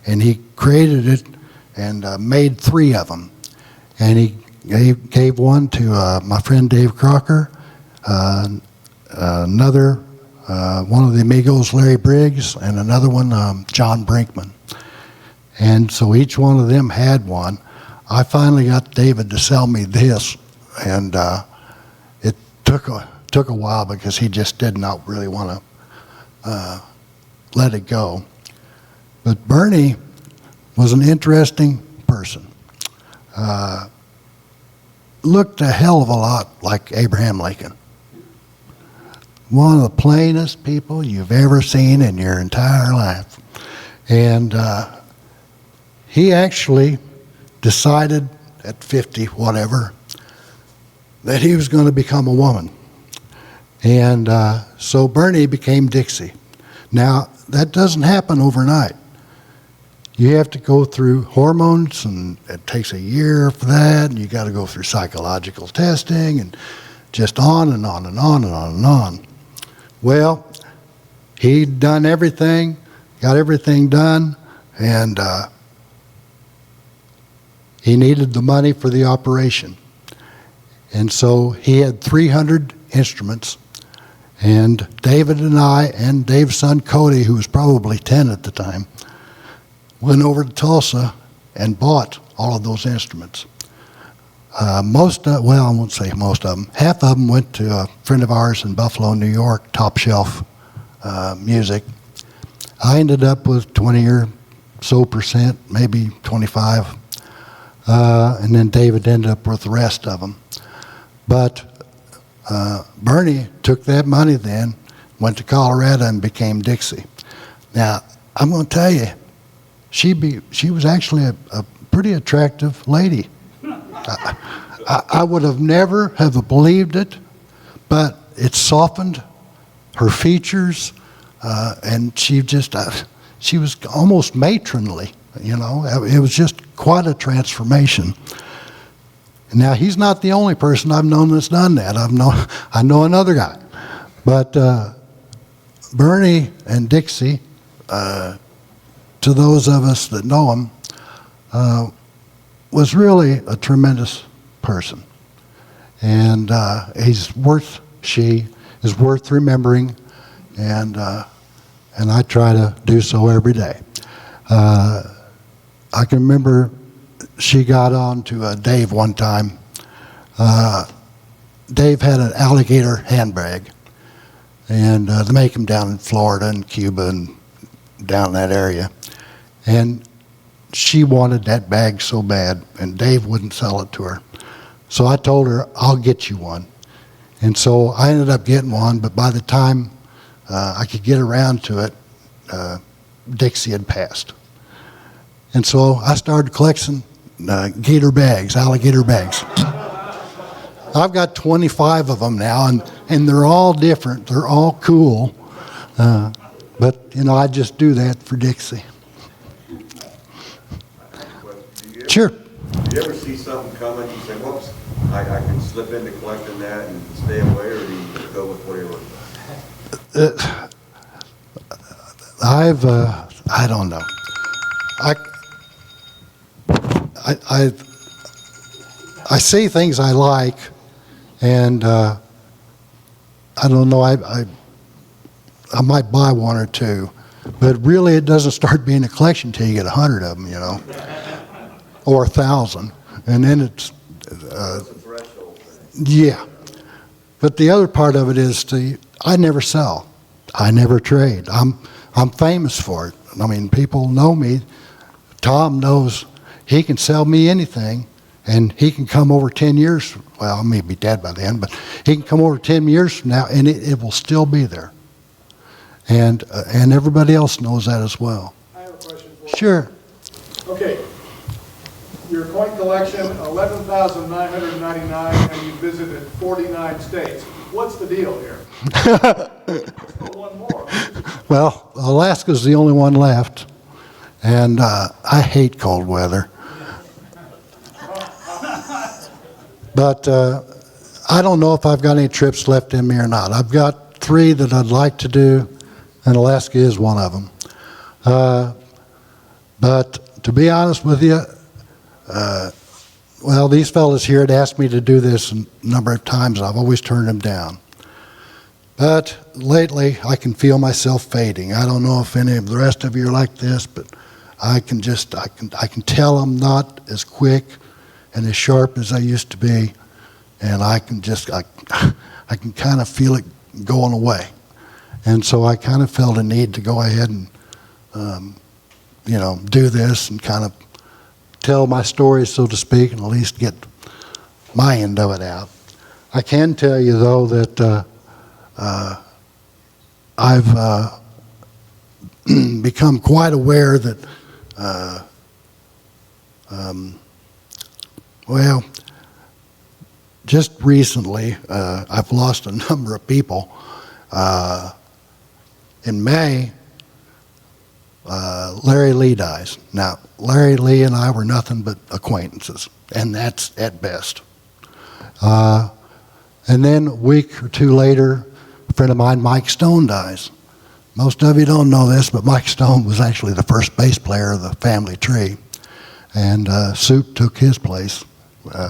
and he created it and made 3 of them. And he gave one to my friend Dave Crocker, another one of the Amigos, Larry Briggs, and another one, John Brinkman. And so each one of them had one. I finally got David to sell me this, and it took a while because he just did not really want to let it go. But Bernie was an interesting person. Looked a hell of a lot like Abraham Lincoln. One of the plainest people you've ever seen in your entire life. And he actually decided at 50, whatever, that he was going to become a woman. And so Bernie became Dixie. Now, that doesn't happen overnight. You have to go through hormones, and it takes a year for that, and you got to go through psychological testing, and just on and on and on and on and on. Well, he'd done everything, got everything done, and he needed the money for the operation. And so he had 300 instruments, and David and I and Dave's son Cody, who was probably 10 at the time, went over to Tulsa and bought all of those instruments. I won't say most of them. Half of them went to a friend of ours in Buffalo, New York, Top Shelf Music. I ended up with 20 or so percent, maybe 25. And then David ended up with the rest of them. But Bernie took that money then, went to Colorado and became Dixie. Now, I'm going to tell you, she was actually a pretty attractive lady. I would have never have believed it, but it softened her features, and she was almost matronly, you know. It was just quite a transformation. Now, he's not the only person I've known that's done that. I know another guy. But Bernie and Dixie, to those of us that know him, was really a tremendous person. And she is worth remembering, and I try to do so every day. I can remember she got on to Dave one time. Dave had an alligator handbag, and they make them down in Florida and Cuba and down in that area. And she wanted that bag so bad, and Dave wouldn't sell it to her. So I told her, I'll get you one. And so I ended up getting one, but by the time I could get around to it, Dixie had passed. And so I started collecting alligator bags. I've got 25 of them now, and they're all different. They're all cool. But, you know, I just do that for Dixie. Sure. Do you ever see something coming, you say, whoops, I can slip into collecting that and stay away, or do you go with whatever? I don't know. I see things I like, and I don't know, I might buy one or two, but really it doesn't start being a collection until you get 100 of them, you know, or 1,000, and then it's a threshold thing. yeah. But the other part of it is I never sell, I never trade. I'm famous for it. I mean, people know me. Tom knows he can sell me anything, and he can come over 10 years. Well, I may be dead by then, but he can come over 10 years from now, and it will still be there. And everybody else knows that as well. I have a question for you. Sure. Okay. Your coin collection, 11,999, and you visited 49 states. What's the deal here? Let's go one more. Well, Alaska's the only one left, and I hate cold weather. But I don't know if I've got any trips left in me or not. I've got 3 that I'd like to do, and Alaska is one of them. But to be honest with you, well, these fellas here had asked me to do this a number of times, and I've always turned them down. But lately, I can feel myself fading. I don't know if any of the rest of you are like this, but I can tell I'm not as quick and as sharp as I used to be, and I can kind of feel it going away. And so I kind of felt a need to go ahead and, do this and kind of tell my story, so to speak, and at least get my end of it out. I can tell you, though, that I've become quite aware that, well, just recently, I've lost a number of people. In May, Larry Lee dies. Now, Larry Lee and I were nothing but acquaintances, and that's at best. And then a week or two later, a friend of mine, Mike Stone, dies. Most of you don't know this, but Mike Stone was actually the first bass player of the family tree, and Suit took his place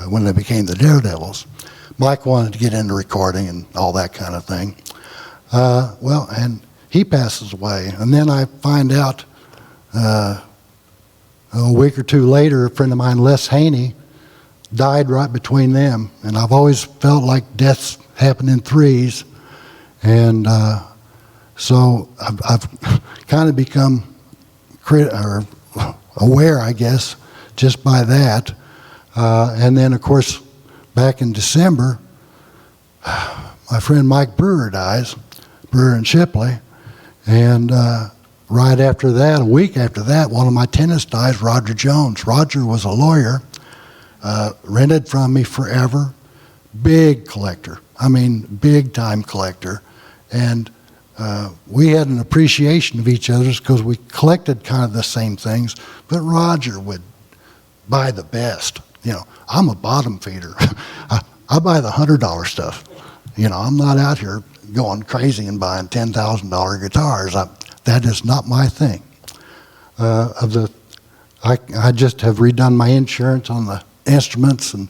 when they became the Daredevils. Mike wanted to get into recording and all that kind of thing. Well, and he passes away, and then I find out a week or two later, a friend of mine, Les Haney, died right between them, and I've always felt like deaths happen in threes, and so I've kind of become aware, I guess, just by that. And then, of course, back in December, my friend Mike Brewer dies, Brewer and Shipley, and right after that, a week after that, one of my tenants dies, Roger Jones. Roger was a lawyer, rented from me forever, big collector. I mean, big time collector. And we had an appreciation of each other's because we collected kind of the same things, but Roger would buy the best. You know, I'm a bottom feeder. I buy the $100 stuff. You know, I'm not out here going crazy and buying $10,000 guitars. That is not my thing. I just have redone my insurance on the instruments, and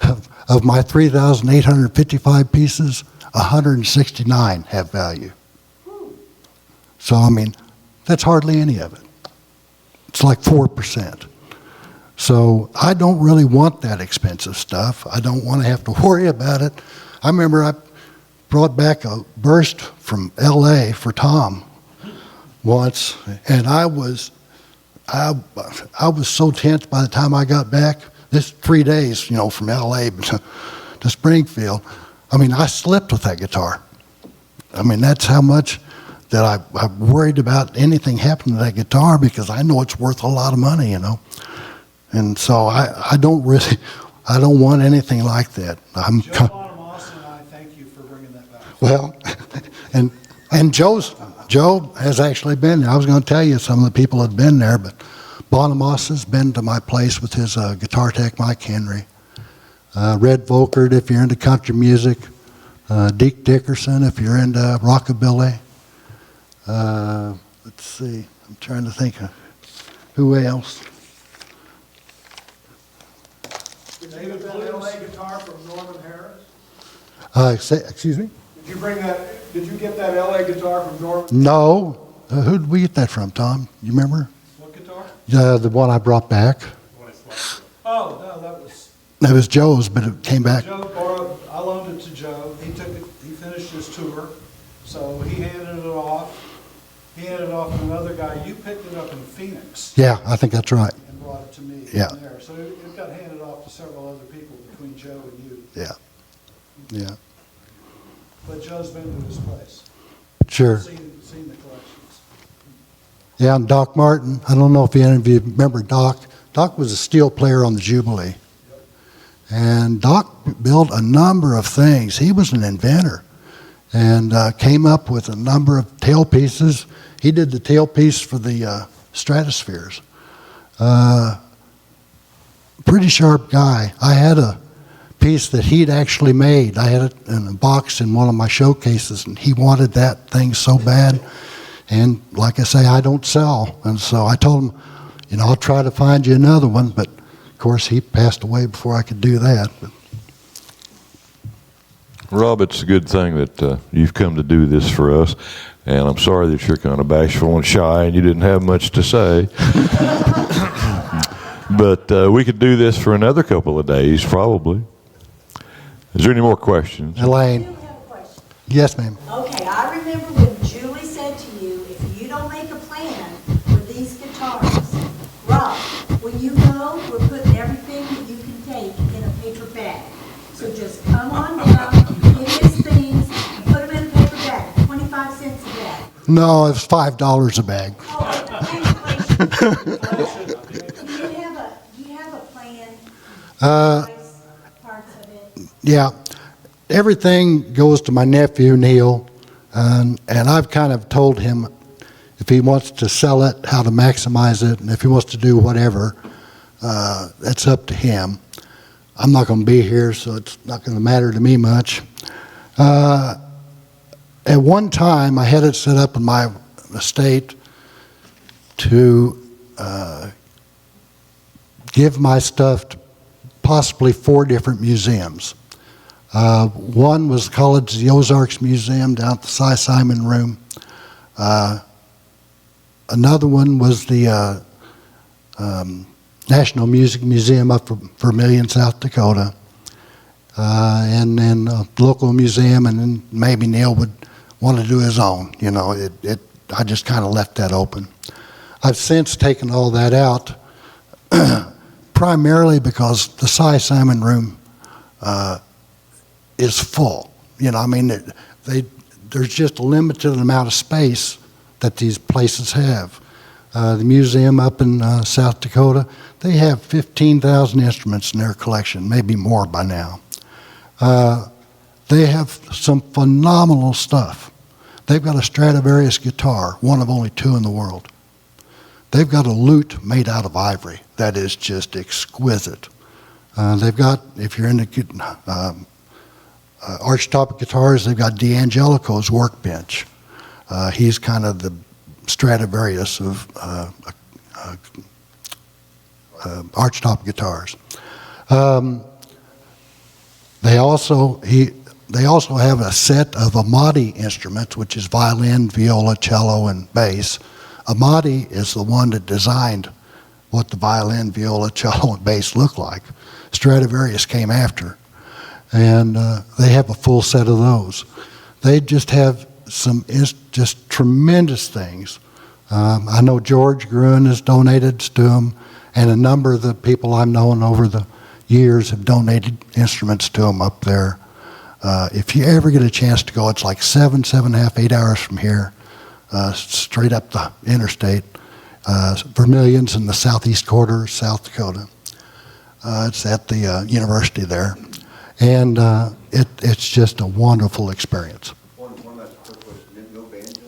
of my 3,855 pieces, 169 have value. So, I mean, that's hardly any of it. It's like 4%. So I don't really want that expensive stuff. I don't want to have to worry about it. I remember I brought back a burst from L.A. for Tom once, and I was so tense by the time I got back. This 3 days, you know, from L.A. to Springfield. I mean, I slept with that guitar. I mean, that's how much that I worried about anything happening to that guitar, because I know it's worth a lot of money, you know. And so I don't want anything like that. Joe Bonamassa and I thank you for bringing that back. Well, and Joe has actually been there. I was going to tell you some of the people that have been there, but Bonamassa's been to my place with his guitar tech, Mike Henry. Red Volkert, if you're into country music. Deke Dickerson, if you're into rockabilly. Let's see, I'm trying to think of who else. Did you get that LA guitar from Norman Harris? Excuse me? Did you get that LA guitar from Norman? No. Who did we get that from, Tom? You remember? What guitar? The one I brought back. Oh, no, that was... That was Joe's, but it came back. Joe borrowed, I loaned it to Joe. He took it, he finished his tour, so he handed it off. He handed it off to another guy. You picked it up in Phoenix. Yeah, I think that's right. And brought it to me Yeah. from there. So it got handed off to several other people between Joe and you. Yeah. Yeah. But Joe's been to his place. Sure. Seen the collections. Yeah, and Doc Martin. I don't know if any of you remember Doc. Doc was a steel player on the Jubilee. And Doc built a number of things. He was an inventor and came up with a number of tailpieces. He did the tailpiece for the Stratospheres. Pretty sharp guy. I had a piece that he'd actually made. I had it in a box in one of my showcases, and he wanted that thing so bad. And like I say, I don't sell. And so I told him, you know, I'll try to find you another one. But, of course, he passed away before I could do that. But Rob, it's a good thing that you've come to do this for us, and I'm sorry that you're kind of bashful and shy and you didn't have much to say. But we could do this for another couple of days, probably. Is there any more questions? I Elaine. do have a question. Yes, ma'am. Okay, I remember when Julie said to you, if you don't make a plan for these guitars, Rob, when you go, we're putting everything that you can take in a paper bag. So just come on down, get his things, and put them in a paper bag, 25 cents a bag. No, it's $5 a bag. Oh, inflation. Do you have a plan? Price, parts of it? Yeah, everything goes to my nephew, Neil, and I've kind of told him if he wants to sell it, how to maximize it, and if he wants to do whatever, that's up to him. I'm not going to be here, so it's not going to matter to me much. At one time, I had it set up in my estate to give my stuff to possibly 4 different museums. One was the Ozarks Museum down at the Cy Simon Room. Another one was the National Music Museum up for Vermillion, South Dakota. And then a local museum, and then maybe Neil would want to do his own. You know, I just kind of left that open. I've since taken all that out, primarily because the Cy Simon Room is full. You know, I mean, there's just a limited amount of space that these places have. The museum up in South Dakota, they have 15,000 instruments in their collection, maybe more by now. They have some phenomenal stuff. They've got a Stradivarius guitar, one of only 2 in the world. They've got a lute made out of ivory that is just exquisite. They've got, if you're into archtop guitars, they've got D'Angelico's workbench. He's kind of the Stradivarius of archtop guitars. They also have a set of Amati instruments, which is violin, viola, cello, and bass. Amati is the one that designed what the violin, viola, cello, and bass look like. Stradivarius came after, and they have a full set of those. They just have some just tremendous things. I know George Gruen has donated to them, and a number of the people I've known over the years have donated instruments to them up there. If you ever get a chance to go, it's like 7.5, 8 hours from here, straight up the interstate. Vermillion's in the southeast quarter, South Dakota. It's at the university there. And it's just a wonderful experience. One last quick question. No banjos?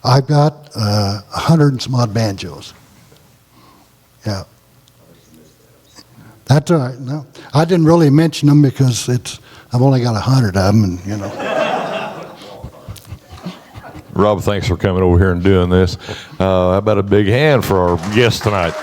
I've got 100 and some odd banjos. Yeah. That's all right. No, I didn't really mention them because I've only got 100 of them, and you know. Rob, thanks for coming over here and doing this. How about a big hand for our guest tonight?